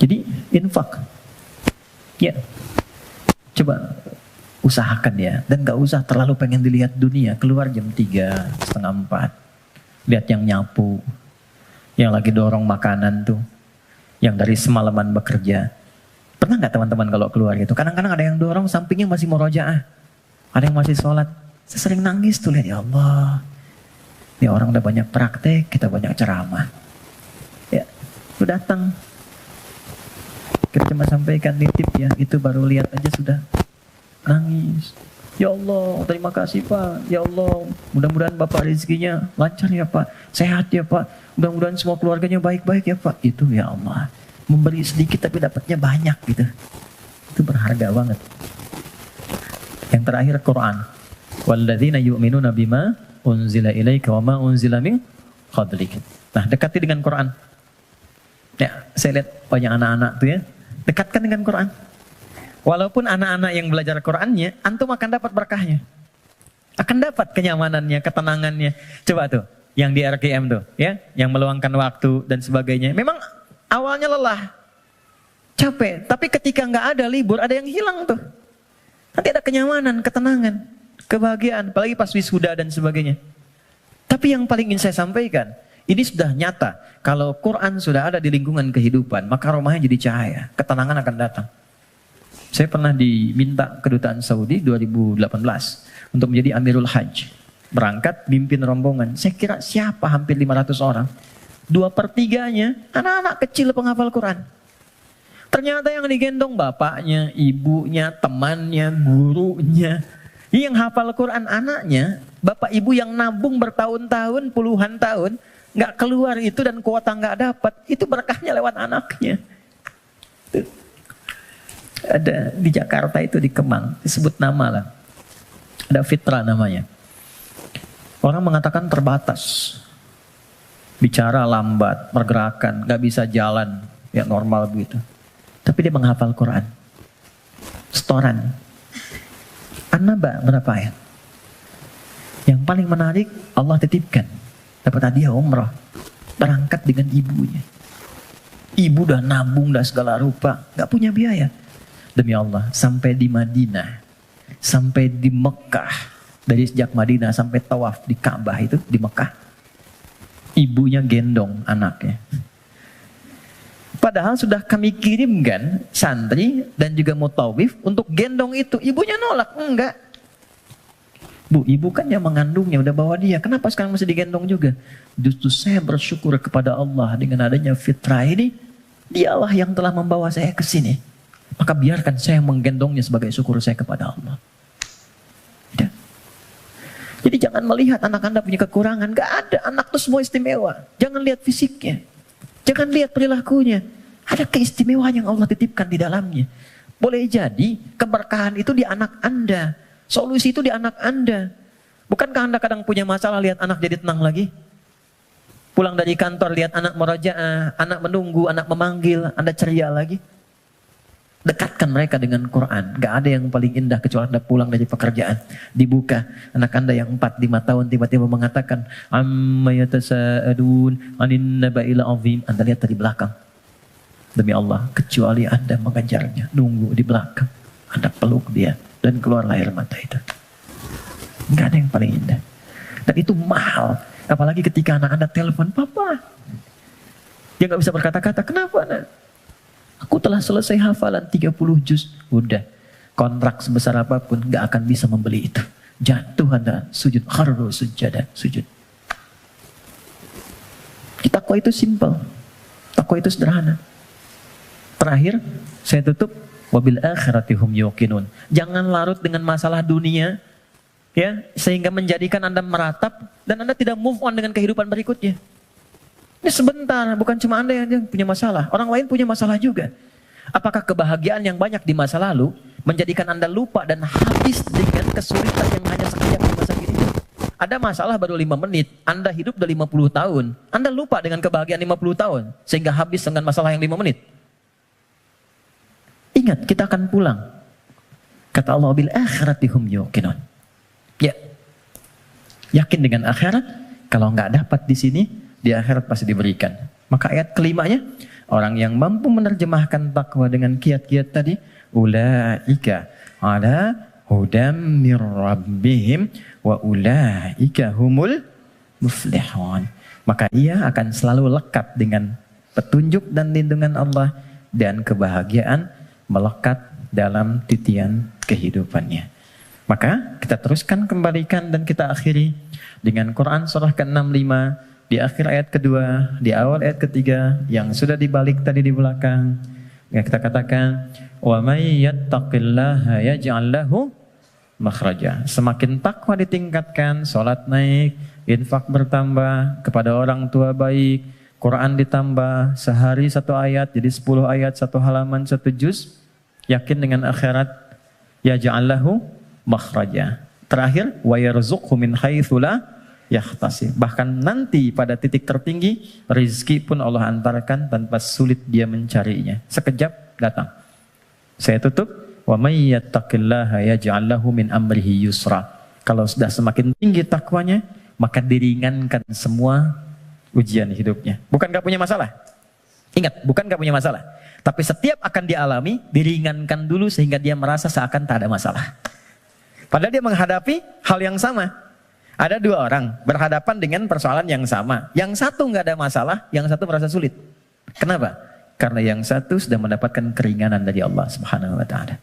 Jadi infak. Ya. Coba usahakan ya. Dan gak usah terlalu pengen dilihat dunia. Keluar jam 3, setengah 4. Lihat yang nyapu. Yang lagi dorong makanan tuh. Yang dari semalaman bekerja. Pernah gak teman-teman kalau keluar gitu? Kadang-kadang ada yang dorong sampingnya masih murojaah. Ada yang masih sholat. Saya sering nangis tuh lihat, ya Allah. Ini orang udah banyak praktek, kita banyak ceramah. Ya, lu datang. Kita cuma sampaikan nitip ya, itu baru lihat aja sudah nangis. Ya Allah, terima kasih Pak. Ya Allah, mudah-mudahan Bapak rezekinya lancar ya Pak. Sehat ya Pak. Mudah-mudahan semua keluarganya baik-baik ya Pak. Itu ya Allah. Memberi sedikit tapi dapatnya banyak gitu. Itu berharga banget. Yang terakhir Quran. Walladzina yu'minuna bima unzila ilaika wa ma unzila min qablik. Nah, dekati dengan Quran. Ya, saya lihat banyak anak-anak tuh ya. Dekatkan dengan Quran. Walaupun anak-anak yang belajar Qurannya, antum akan dapat berkahnya. Akan dapat kenyamanannya, ketenangannya. Coba tuh, yang di RKM tuh, ya, yang meluangkan waktu dan sebagainya. Memang awalnya lelah, capek, tapi ketika nggak ada libur, ada yang hilang tuh. Nanti ada kenyamanan, ketenangan, kebahagiaan, apalagi pas wisuda dan sebagainya. Tapi yang paling ingin saya sampaikan, ini sudah nyata. Kalau Quran sudah ada di lingkungan kehidupan, maka rumahnya jadi cahaya, ketenangan akan datang. Saya pernah diminta kedutaan Saudi 2018 untuk menjadi Amirul Hajj. Berangkat, mimpin rombongan. Saya kira siapa hampir 500 orang. 2/3-nya anak-anak kecil penghafal Quran. Ternyata yang digendong bapaknya, ibunya, temannya, gurunya. Yang hafal Quran anaknya, bapak ibu yang nabung bertahun-tahun, puluhan tahun, nggak keluar itu dan kuota nggak dapat, itu berkahnya lewat anaknya. Ada di Jakarta itu di Kemang, disebut nama lah. Ada Fitra namanya. Orang mengatakan terbatas. Bicara lambat, pergerakan, nggak bisa jalan, ya normal begitu. Tapi dia menghafal Quran. Setoran. An-Naba berapa ayat? Yang paling menarik, Allah titipkan. Dapat hadiah umrah. Berangkat dengan ibunya. Ibu udah nabung, dah segala rupa, gak punya biaya. Demi Allah, sampai di Madinah, sampai di Mekah, dari sejak Madinah sampai tawaf di Ka'bah itu di Mekah, ibunya gendong anaknya. Padahal sudah kami kirimkan santri dan juga mutawif untuk gendong itu. Ibunya nolak, enggak. Bu, ibu kan yang mengandungnya, udah bawa dia. Kenapa sekarang masih digendong juga? Justru saya bersyukur kepada Allah dengan adanya fitrah ini. Dialah yang telah membawa saya ke sini. Maka biarkan saya menggendongnya sebagai syukur saya kepada Allah. Ya. Jadi jangan melihat anak Anda punya kekurangan. Gak ada, anak itu semua istimewa. Jangan lihat fisiknya. Jangan lihat perilakunya. Ada keistimewaan yang Allah titipkan di dalamnya. Boleh jadi keberkahan itu di anak Anda. Solusi itu di anak Anda. Bukankah Anda kadang punya masalah lihat anak jadi tenang lagi? Pulang dari kantor lihat anak merajaah, anak menunggu, anak memanggil, Anda ceria lagi. Dekatkan mereka dengan Quran. Gak ada yang paling indah kecuali Anda pulang dari pekerjaan. Dibuka. Anak Anda yang 4-5 tahun tiba-tiba mengatakan, amma yatasa'adun anin naba'il azim. Anda lihat dari belakang. Demi Allah, kecuali Anda mengejarnya. Nunggu di belakang. Anda peluk dia. Dan keluar air mata itu. Gak ada yang paling indah. Dan itu mahal. Apalagi ketika anak Anda telepon, Papa. Dia gak bisa berkata-kata. Kenapa nak? Aku telah selesai hafalan 30 juz. Udah. Kontrak sebesar apapun gak akan bisa membeli itu. Jatuh Anda sujud. Kharru sujada. Sujud. Takwa itu simple. Takwa itu sederhana. Terakhir, saya tutup. Wabil akhirati hum yuqinun. Jangan larut dengan masalah dunia. Ya, sehingga menjadikan Anda meratap. Dan Anda tidak move on dengan kehidupan berikutnya. Ini sebentar, bukan cuma Anda yang punya masalah. Orang lain punya masalah juga. Apakah kebahagiaan yang banyak di masa lalu menjadikan Anda lupa dan habis dengan kesulitan yang hanya sekejap di masa kini? Ada masalah baru 5 menit, Anda hidup udah 50 tahun. Anda lupa dengan kebahagiaan 50 tahun, sehingga habis dengan masalah yang 5 menit. Ingat, kita akan pulang. Kata Allah, bil akhirati hum yuqinun. Ya, yakin dengan akhirat, kalau nggak dapat di sini, di akhirat pasti diberikan. Maka ayat kelimanya, orang yang mampu menerjemahkan takwa dengan kiat-kiat tadi, ulaika ala hudam mir rabbihim wa ulaika humul muflihun. Maka ia akan selalu lekat dengan petunjuk dan lindungan Allah dan kebahagiaan melekat dalam titian kehidupannya. Maka kita teruskan kembalikan dan kita akhiri dengan Quran surah ke-65 di akhir ayat kedua, di awal ayat ketiga yang sudah dibalik tadi di belakang. Yang kita katakan, wa may yattaqillaha yaj'al lahu makhraja. Semakin takwa ditingkatkan, salat naik, infak bertambah, kepada orang tua baik, Quran ditambah, sehari 1 ayat jadi 10 ayat, 1 halaman, 1 juz, yakin dengan akhirat, yaj'al lahu makhraja. Terakhir, wa yarzuqhu min haitsu la yahtasib. Bahkan nanti pada titik tertinggi, rizki pun Allah antarkan tanpa sulit dia mencarinya. Sekejap datang. Saya tutup. Wa may yattaqillaha yaj'al lahu min amrihi yusra. Kalau sudah semakin tinggi takwanya, maka diringankan semua ujian hidupnya. Bukan gak punya masalah. Ingat, bukan gak punya masalah. Tapi setiap akan dialami, diringankan dulu sehingga dia merasa seakan tak ada masalah. Padahal dia menghadapi hal yang sama. Ada 2 orang berhadapan dengan persoalan yang sama. Yang satu nggak ada masalah, yang satu merasa sulit. Kenapa? Karena yang satu sudah mendapatkan keringanan dari Allah Subhanahu wa Ta'ala.